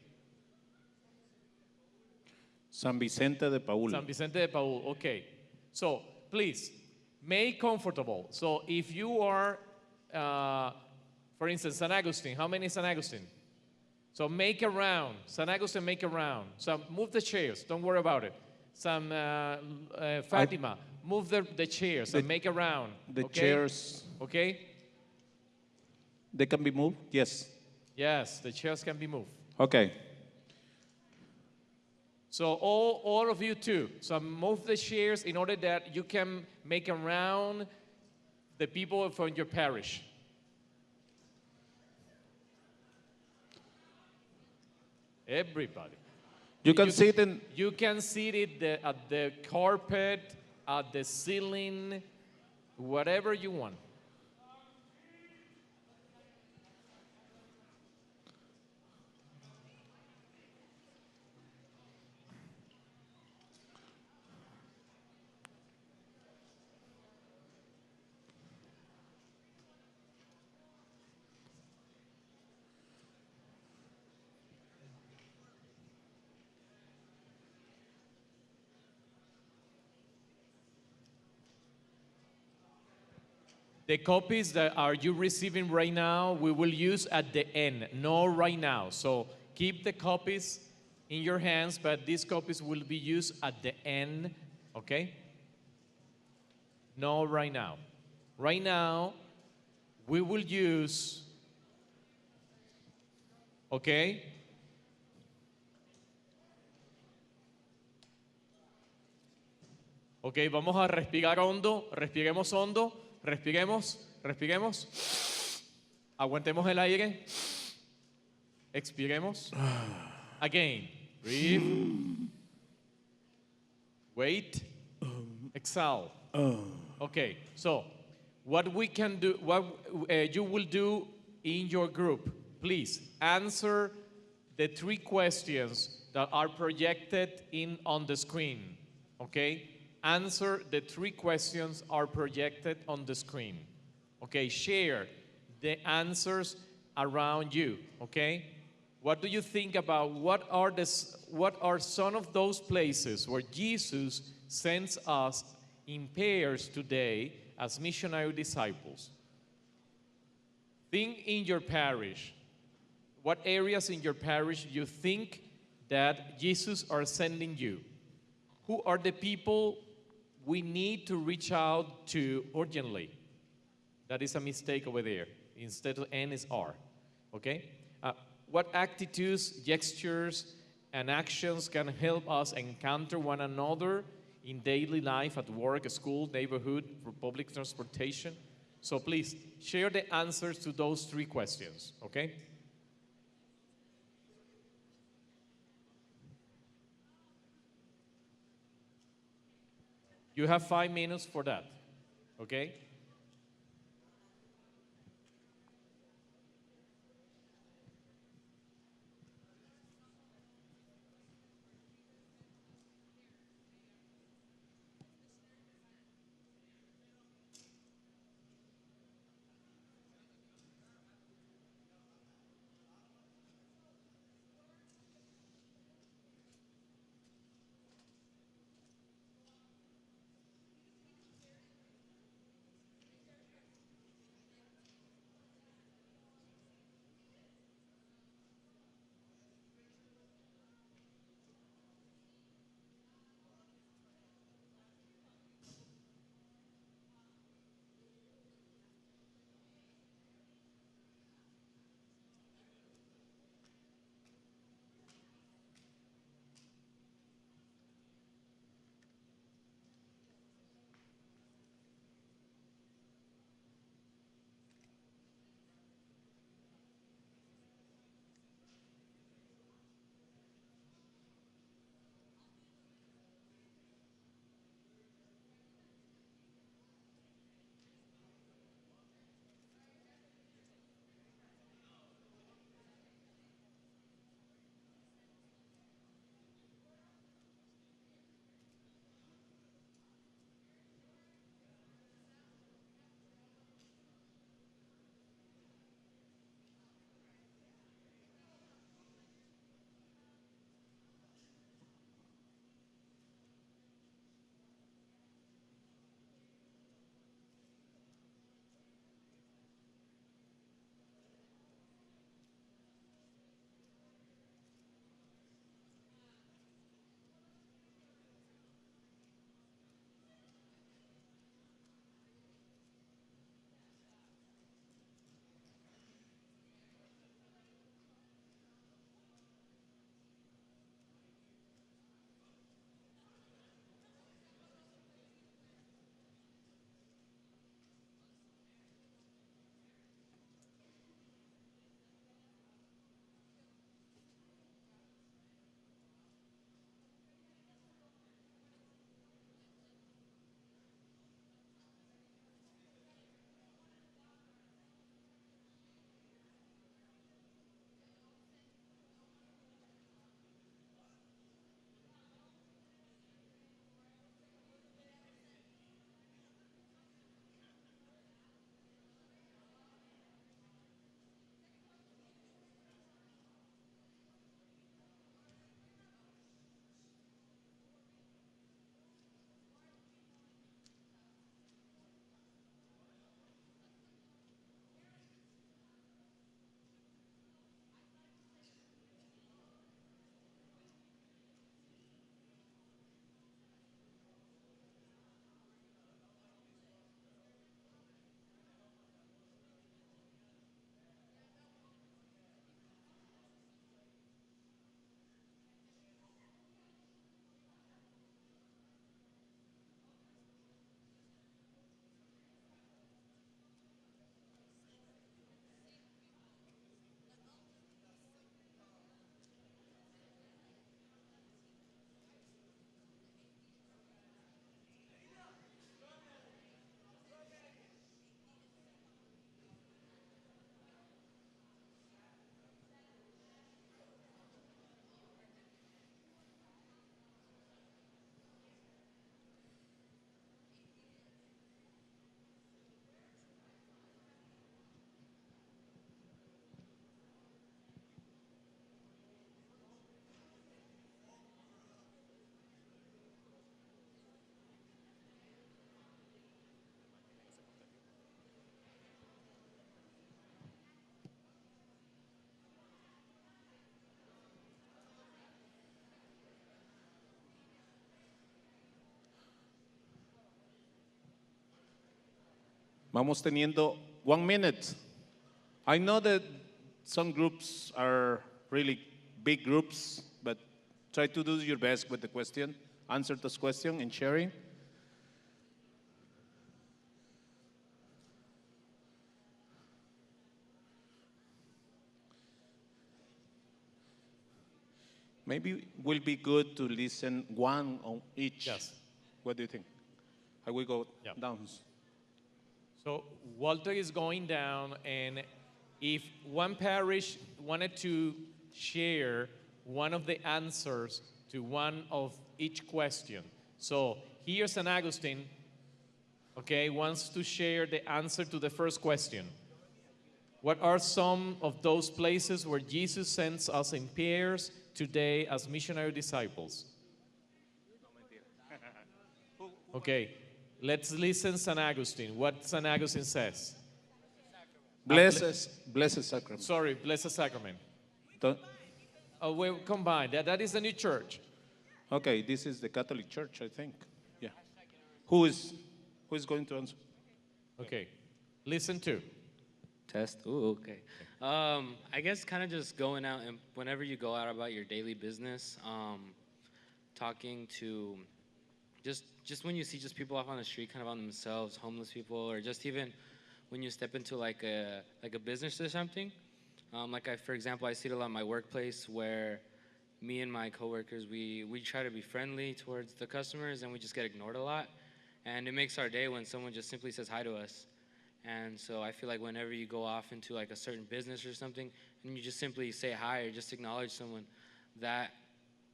San Vicente de Paul. San Vicente de Paul, okay. So please, make comfortable. So if you are, for instance, San Agustin, how many San Agustin? So make a round. San Agustin, make a round. So move the chairs, don't worry about it. San Fatima, move the chairs and make a round. The okay? chairs. Okay? They can be moved? Yes. Yes, the chairs can be moved. Okay. So all of you too. So move the chairs in order that you can make around the people from your parish. Everybody. You can sit in. You can sit at the carpet, at the ceiling, whatever you want. The copies that are you receiving right now, we will use at the end, no right now. So keep the copies in your hands, but these copies will be used at the end, okay? No right now. Right now, we will use, okay? Ok, vamos a respirar hondo, respiremos hondo. Respiremos, respiremos. Aguantemos el aire. Expiremos. Again. Breathe. Wait. Exhale. Okay, so what we can do, what you will do in your group, please answer the 3 questions that are projected on the screen. Okay? Answer the 3 questions are projected on the screen. Okay, share the answers around you. Okay, what do you think about what are some of those places where Jesus sends us in pairs today as missionary disciples? Think in your parish. What areas in your parish you think that Jesus are sending you? Who are the people we need to reach out to urgently? That is a mistake over there. Instead of N is R. Okay? What attitudes, gestures, and actions can help us encounter one another in daily life, at work, school, neighborhood, for public transportation? So please, share the answers to those 3 questions. Okay? You have 5 minutes for that, okay? Vamos teniendo 1 minute. I know that some groups are really big groups, but try to do your best with the question. Answer this question and sharing. Maybe will be good to listen one on each. Yes. What do you think? I will go Yeah. down. So Walter is going down, and if one parish wanted to share one of the answers to one of each question. So here San Agustin, okay, wants to share the answer to the first question. What are some of those places where Jesus sends us in pairs today as missionary disciples? Okay, let's listen San Agustin. What San Agustin says. Blessed sacrament. Sorry, Blessed Sacrament. Don't- Oh, we combined. That is a new church. Okay, this is the Catholic Church, I think. Yeah. Who is going to answer? Okay, listen to. Test. Ooh, okay. I guess kind of just going out and whenever you go out about your daily business, talking to just when you see just people off on the street, kind of on themselves, homeless people, or just even when you step into like a business or something. For example, I see it a lot in my workplace where me and my coworkers, we try to be friendly towards the customers and we just get ignored a lot. And it makes our day when someone just simply says hi to us. And so I feel like whenever you go off into like a certain business or something and you just simply say hi or just acknowledge someone, that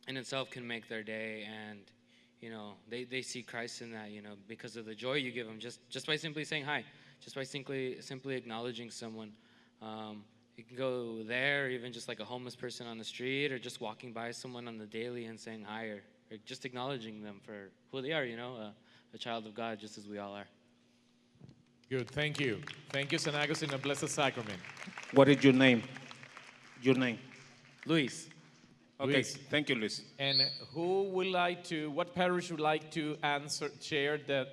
in itself can make their day. And, you know, they see Christ in that, you know, because of the joy you give them just by simply saying hi, just by simply acknowledging someone. You can go there, or even just like a homeless person on the street, or just walking by someone on the daily and saying hi, or just acknowledging them for who they are, you know, a child of God, just as we all are. Good, thank you. Thank you, San Agustin of Blessed Sacrament. What is your name? Your name. Luis. Okay, Luis. thank you, Luis. And what parish would like to share that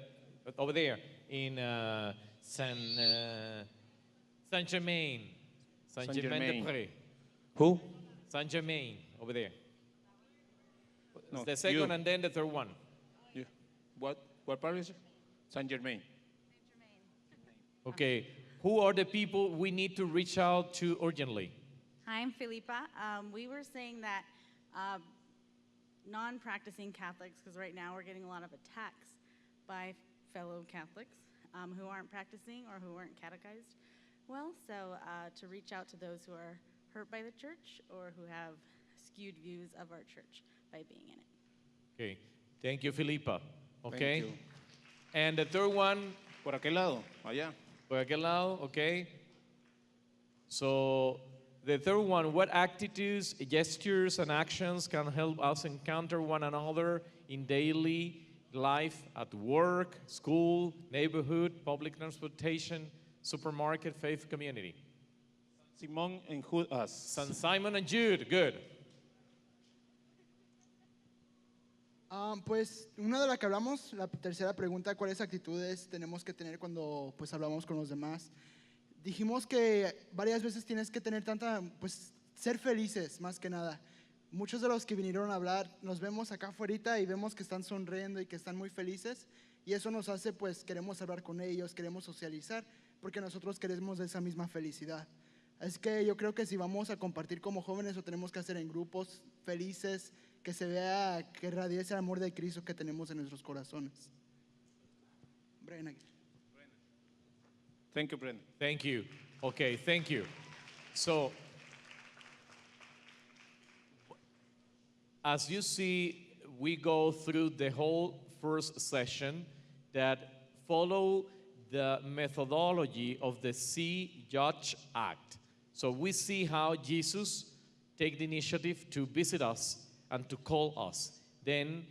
over there in Saint-Germain? Saint-Germain-des-Prés. Who? Saint-Germain, over there. No, The second you. and then the third one. You. What parish? Saint Germain. Okay, who are the people we need to reach out to urgently? Hi, I'm Filipa. We were saying that non-practicing Catholics, because right now we're getting a lot of attacks by fellow Catholics who aren't practicing or who aren't catechized well, so to reach out to those who are hurt by the church or who have skewed views of our church by being in it. Okay, thank you, Filipa. Okay, Thank you. and the third one, ¿Por aquel lado? Allá. por aquel lado, okay. So the third one, what attitudes, gestures, and actions can help us encounter one another in daily life at work, school, neighborhood, public transportation, supermarket, faith community? Simón and Judas. San Simon and Jude, good. Pues una de las que hablamos, la tercera pregunta, ¿cuáles actitudes tenemos que tener cuando pues hablamos con los demás? Dijimos que varias veces tienes que tener pues ser felices más que nada. Muchos de los que vinieron a hablar, nos vemos acá afuera y vemos que están sonriendo y que están muy felices y eso nos hace pues queremos hablar con ellos, queremos socializar porque nosotros queremos esa misma felicidad. Así que yo creo que si vamos a compartir como jóvenes lo tenemos que hacer en grupos felices, que se vea, que radie ese amor de Cristo que tenemos en nuestros corazones. Brian. Thank you, Brenda. Thank you. Okay, thank you. So, as you see, we go through the whole first session that follow the methodology of the See, Judge, Act. So we see how Jesus take the initiative to visit us and to call us. Then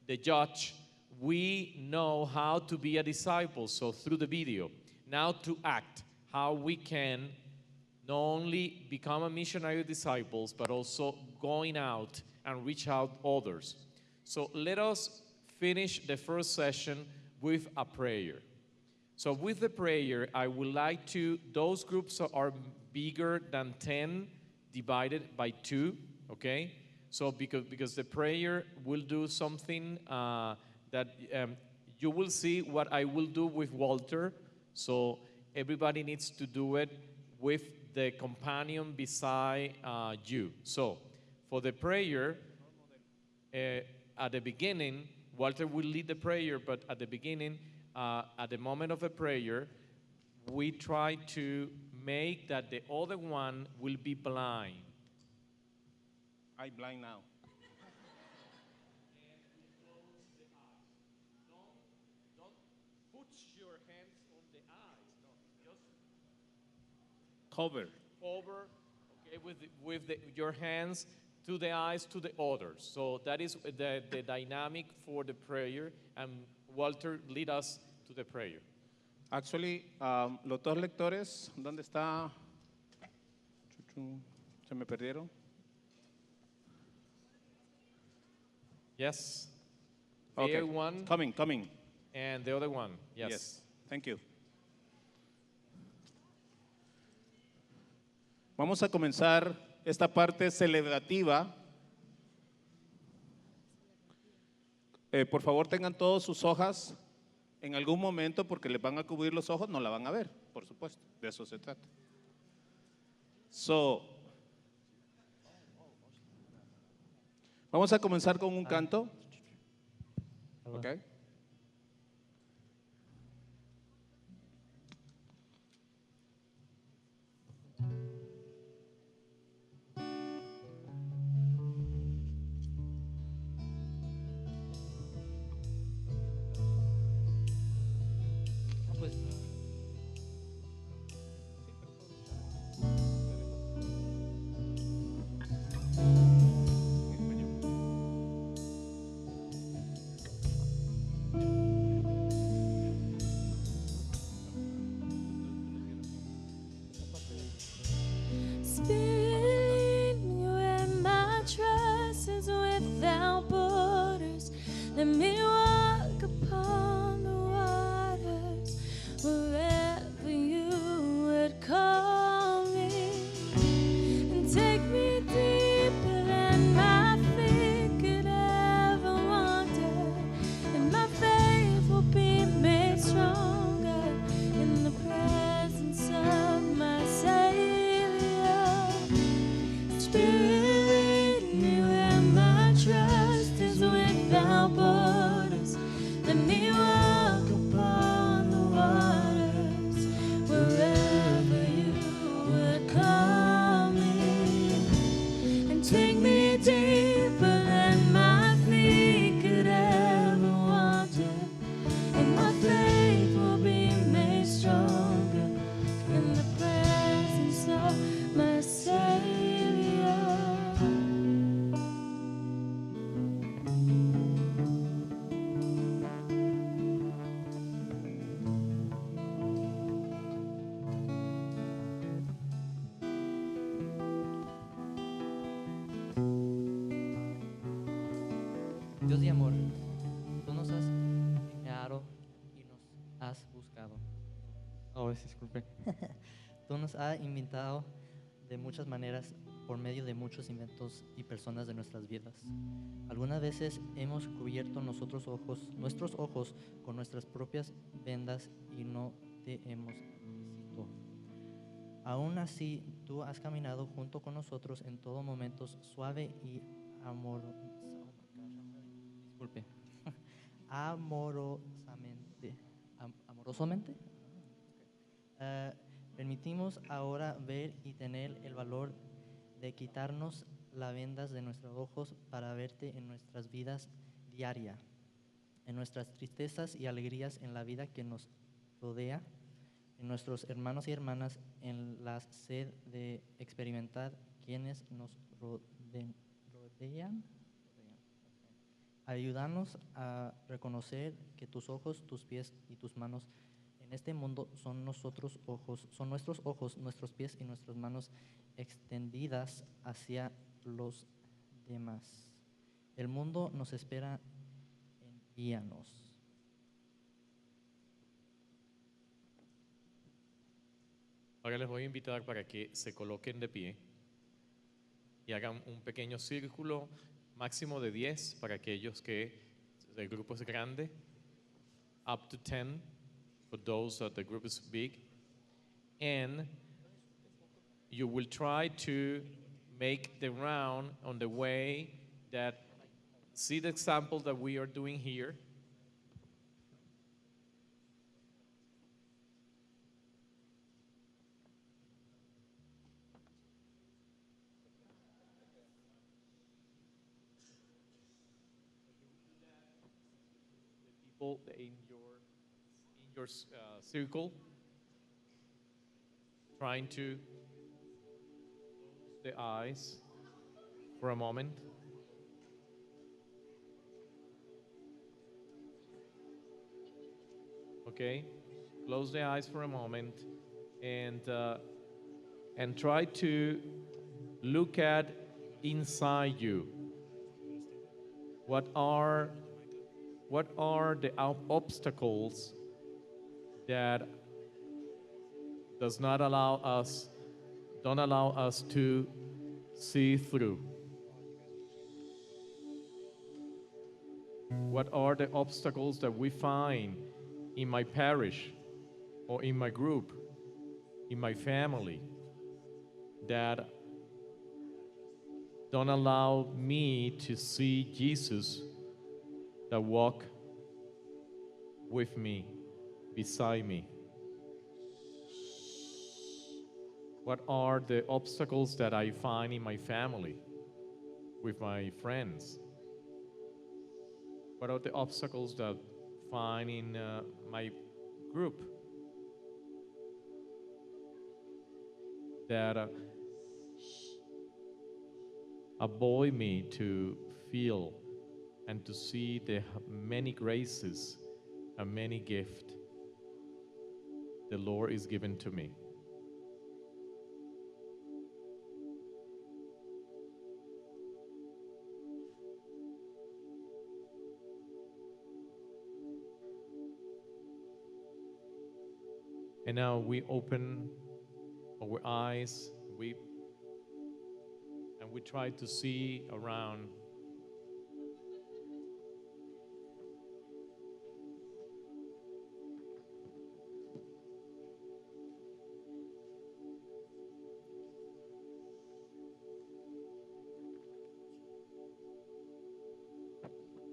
the judge, we know how to be a disciple, so through the video. Now to act, how we can not only become a missionary disciples, but also going out and reach out others. So let us finish the first session with a prayer. So with the prayer, I would like to, those groups are bigger than 10 divided by 2, okay? So because the prayer will do something that you will see what I will do with Walter. So everybody needs to do it with the companion beside you. So for the prayer, at the beginning, Walter will lead the prayer, but at the beginning, at the moment of a prayer, we try to make that the other one will be blind. I'm blind now. Don't put your hands on the eyes. No, just Cover. over, okay, your hands to the eyes to the others. So that is the dynamic for the prayer, and Walter lead us to the prayer. Actually, los dos lectores, ¿dónde está? Chuchu, se me perdieron. Yes. Okay. There one Coming. and the other one. Yes. Thank you. Vamos a comenzar esta parte celebrativa. Por favor, tengan todos sus hojas en algún momento porque les van a cubrir los ojos, no la van a ver, por supuesto. De eso se trata. Vamos a comenzar con un canto. Okay. Spirit, you and my trust is without borders. Let me walk upon the waters wherever you would call me, and take me deeper than my feet could ever wander, and my faith will be made stronger in the presence of my Savior. Spirit, you and my trust is without borders. Let me walk upon the waters wherever you would call me, and take me deeper than my feet could ever wander, and my faith will be made stronger in the presence of my Savior. Dios de amor, tú nos has creado y nos has buscado. Oh, disculpe. Tú nos has invitado de muchas maneras por medio de muchos inventos y personas de nuestras vidas. Algunas veces hemos cubierto nuestros ojos con nuestras propias vendas y no te hemos visto. Aún así, tú has caminado junto con nosotros en todo momento suave y amorosamente. Permitimos ahora ver y tener el valor de quitarnos las vendas de nuestros ojos para verte en nuestras vidas diarias, en nuestras tristezas y alegrías, en la vida que nos rodea, en nuestros hermanos y hermanas, en la sed de experimentar quienes nos rodean. Ayúdanos a reconocer que tus ojos, tus pies y tus manos en este mundo son nuestros ojos, nuestros pies y nuestras manos extendidas hacia los demás. El mundo nos espera, envíanos. Ahora les voy a invitar para que se coloquen de pie y hagan un pequeño círculo, máximo de 10 para aquellos que el grupo es grande, up to 10 for those that the group is big, and you will try to make the round on the way that see the example that we are doing here. People in your circle, trying to close the eyes for a moment. Okay, close the eyes for a moment, and try to look at inside you. What are the obstacles that don't allow us to see through? What are the obstacles that we find in my parish or in my group, in my family, that don't allow me to see Jesus that walk with me, beside me? What are the obstacles that I find in my family, with my friends? What are the obstacles that I find in my group that avoid me to feel and to see the many graces and many gifts the Lord is given to me? And now we open our eyes, we try to see around.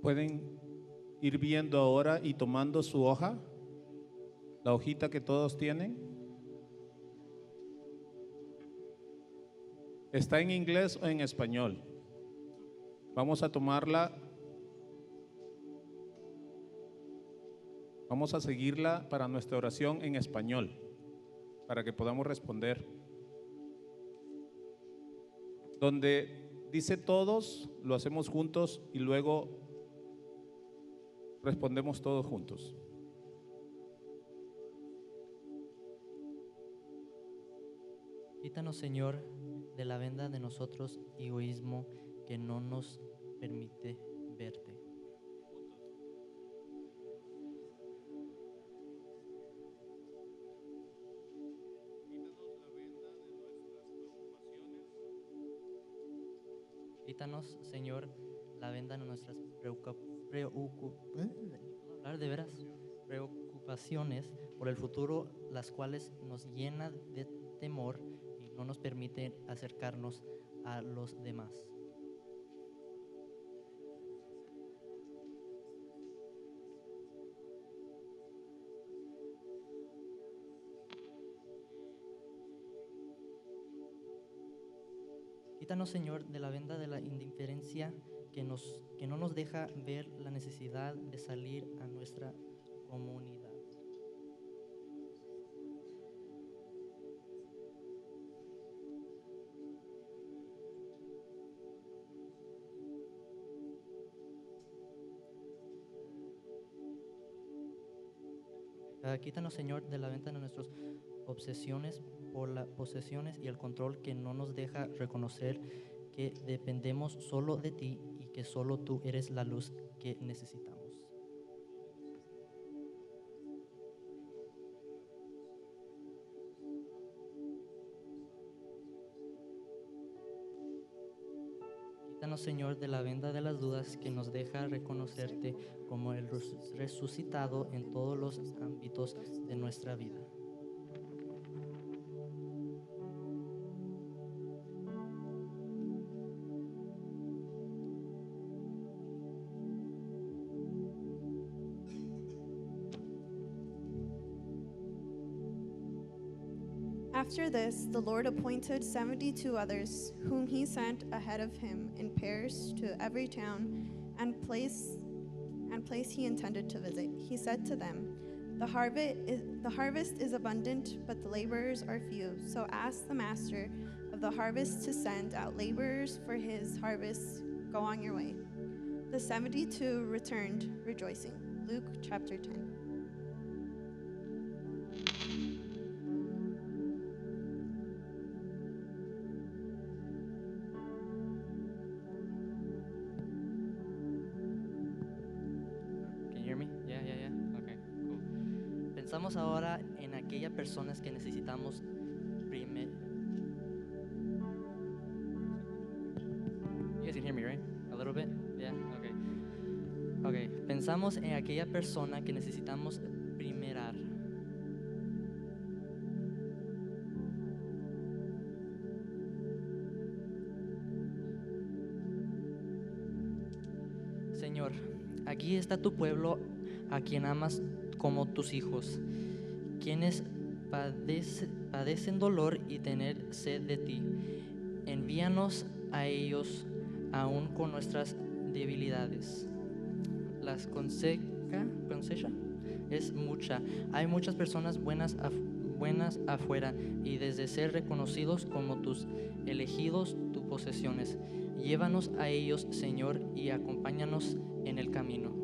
Pueden ir viendo ahora y tomando su hoja, la hojita que todos tienen. ¿Está en inglés o en español? Vamos a tomarla. Vamos a seguirla para nuestra oración en español, para que podamos responder. Donde dice todos, lo hacemos juntos y luego respondemos todos juntos. Quítanos, Señor, de la venda de nosotros egoísmo que no nos permite verte. Quítanos, Señor, la venda de nuestras preocupaciones por el futuro, las cuales nos llenan de temor y no nos permiten acercarnos a los demás. Quítanos, Señor, de la venda de la indiferencia que no nos deja ver la necesidad de salir a nuestra comunidad. Quítanos, Señor, de la venta de nuestras obsesiones por las posesiones y el control que no nos deja reconocer que dependemos solo de ti y que solo tú eres la luz que necesitamos. Quítanos, Señor, de la venda de las dudas que nos deja reconocerte como el resucitado en todos los ámbitos de nuestra vida. After this, the Lord appointed 72 others, whom he sent ahead of him in pairs to every town and place he intended to visit. He said to them, the harvest is abundant, but the laborers are few. So ask the master of the harvest to send out laborers for his harvest. Go on your way. The 72 returned, rejoicing. Luke chapter 10. Can you hear me? Yeah. Okay, cool. Pensamos ahora en aquellas personas que necesitamos primero. You guys can hear me, right? A little bit? Yeah, okay. Okay, pensamos en aquella persona que necesitamos primerar. Señor, aquí está tu pueblo, a quien amas como tus hijos, quienes padecen dolor y tener sed de ti. Envíanos a ellos aún con nuestras debilidades. La cosecha es mucha. Hay muchas personas buenas afuera, y desde ser reconocidos como tus elegidos, tus posesiones. Llévanos a ellos, Señor, y acompáñanos en el camino.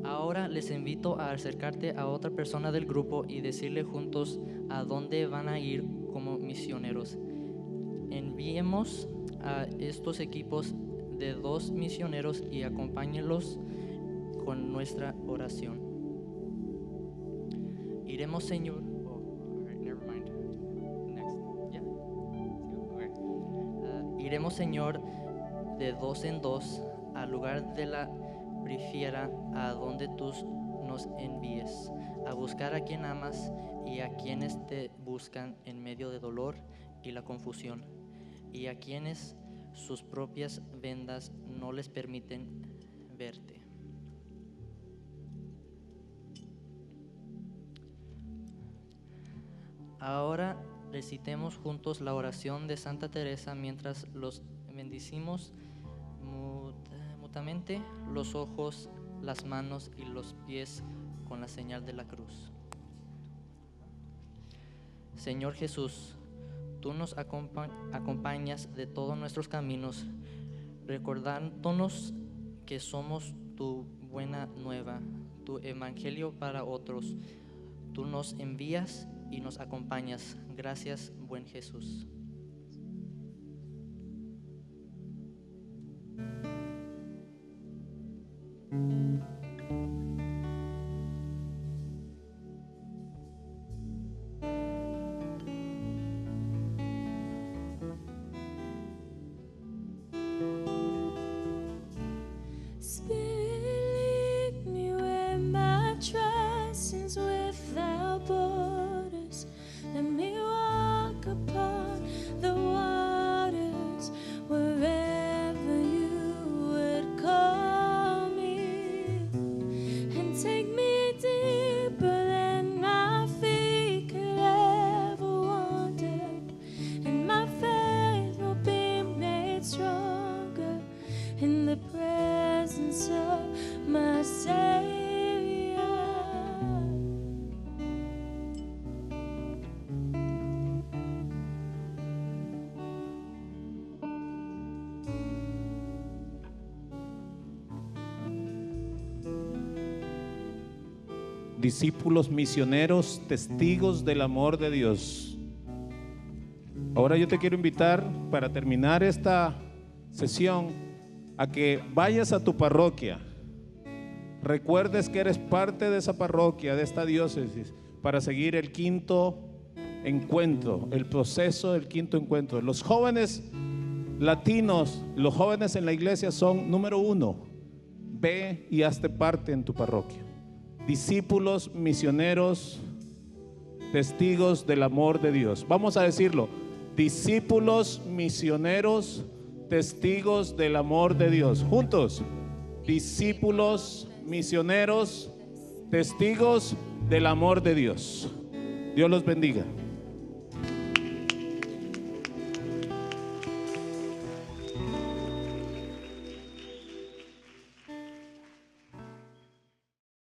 Ahora les invito a acercarte a otra persona del grupo y decirle juntos a dónde van a ir como misioneros. Enviemos a estos equipos de 2 misioneros y acompáñenlos con nuestra oración. Iremos, Señor. Never mind. Next. Yeah. Okay. Iremos, Señor, de 2 en 2 al lugar de la prefiera a donde tú nos envíes, a buscar a quien amas y a quienes te buscan en medio de dolor y la confusión, y a quienes sus propias vendas no les permiten verte. Ahora recitemos juntos la oración de Santa Teresa mientras los bendecimos mutuamente, los ojos, las manos y los pies con la señal de la cruz. Señor Jesús, tú nos acompañas de todos nuestros caminos, recordándonos que somos tu buena nueva, tu evangelio para otros. Tú nos envías y nos acompañas. Gracias, buen Jesús. Spirit, lead me where my trust is without borders. Let me walk upon the waters wherever you would call me, and take me deeper than my feet could ever wander, and my faith will be made stronger in the presence of my Savior. Discípulos misioneros, testigos del amor de Dios. Ahora yo te quiero invitar, para terminar esta sesión, a que vayas a tu parroquia, recuerdes que eres parte de esa parroquia, de esta diócesis, para seguir el 5º encuentro, el proceso del 5º encuentro. Los jóvenes latinos, los jóvenes en la iglesia son número 1. Ve y hazte parte en tu parroquia. Discípulos, misioneros, testigos del amor de Dios. Vamos a decirlo: discípulos, misioneros, testigos del amor de Dios. Juntos: discípulos, misioneros, testigos del amor de Dios. Dios los bendiga.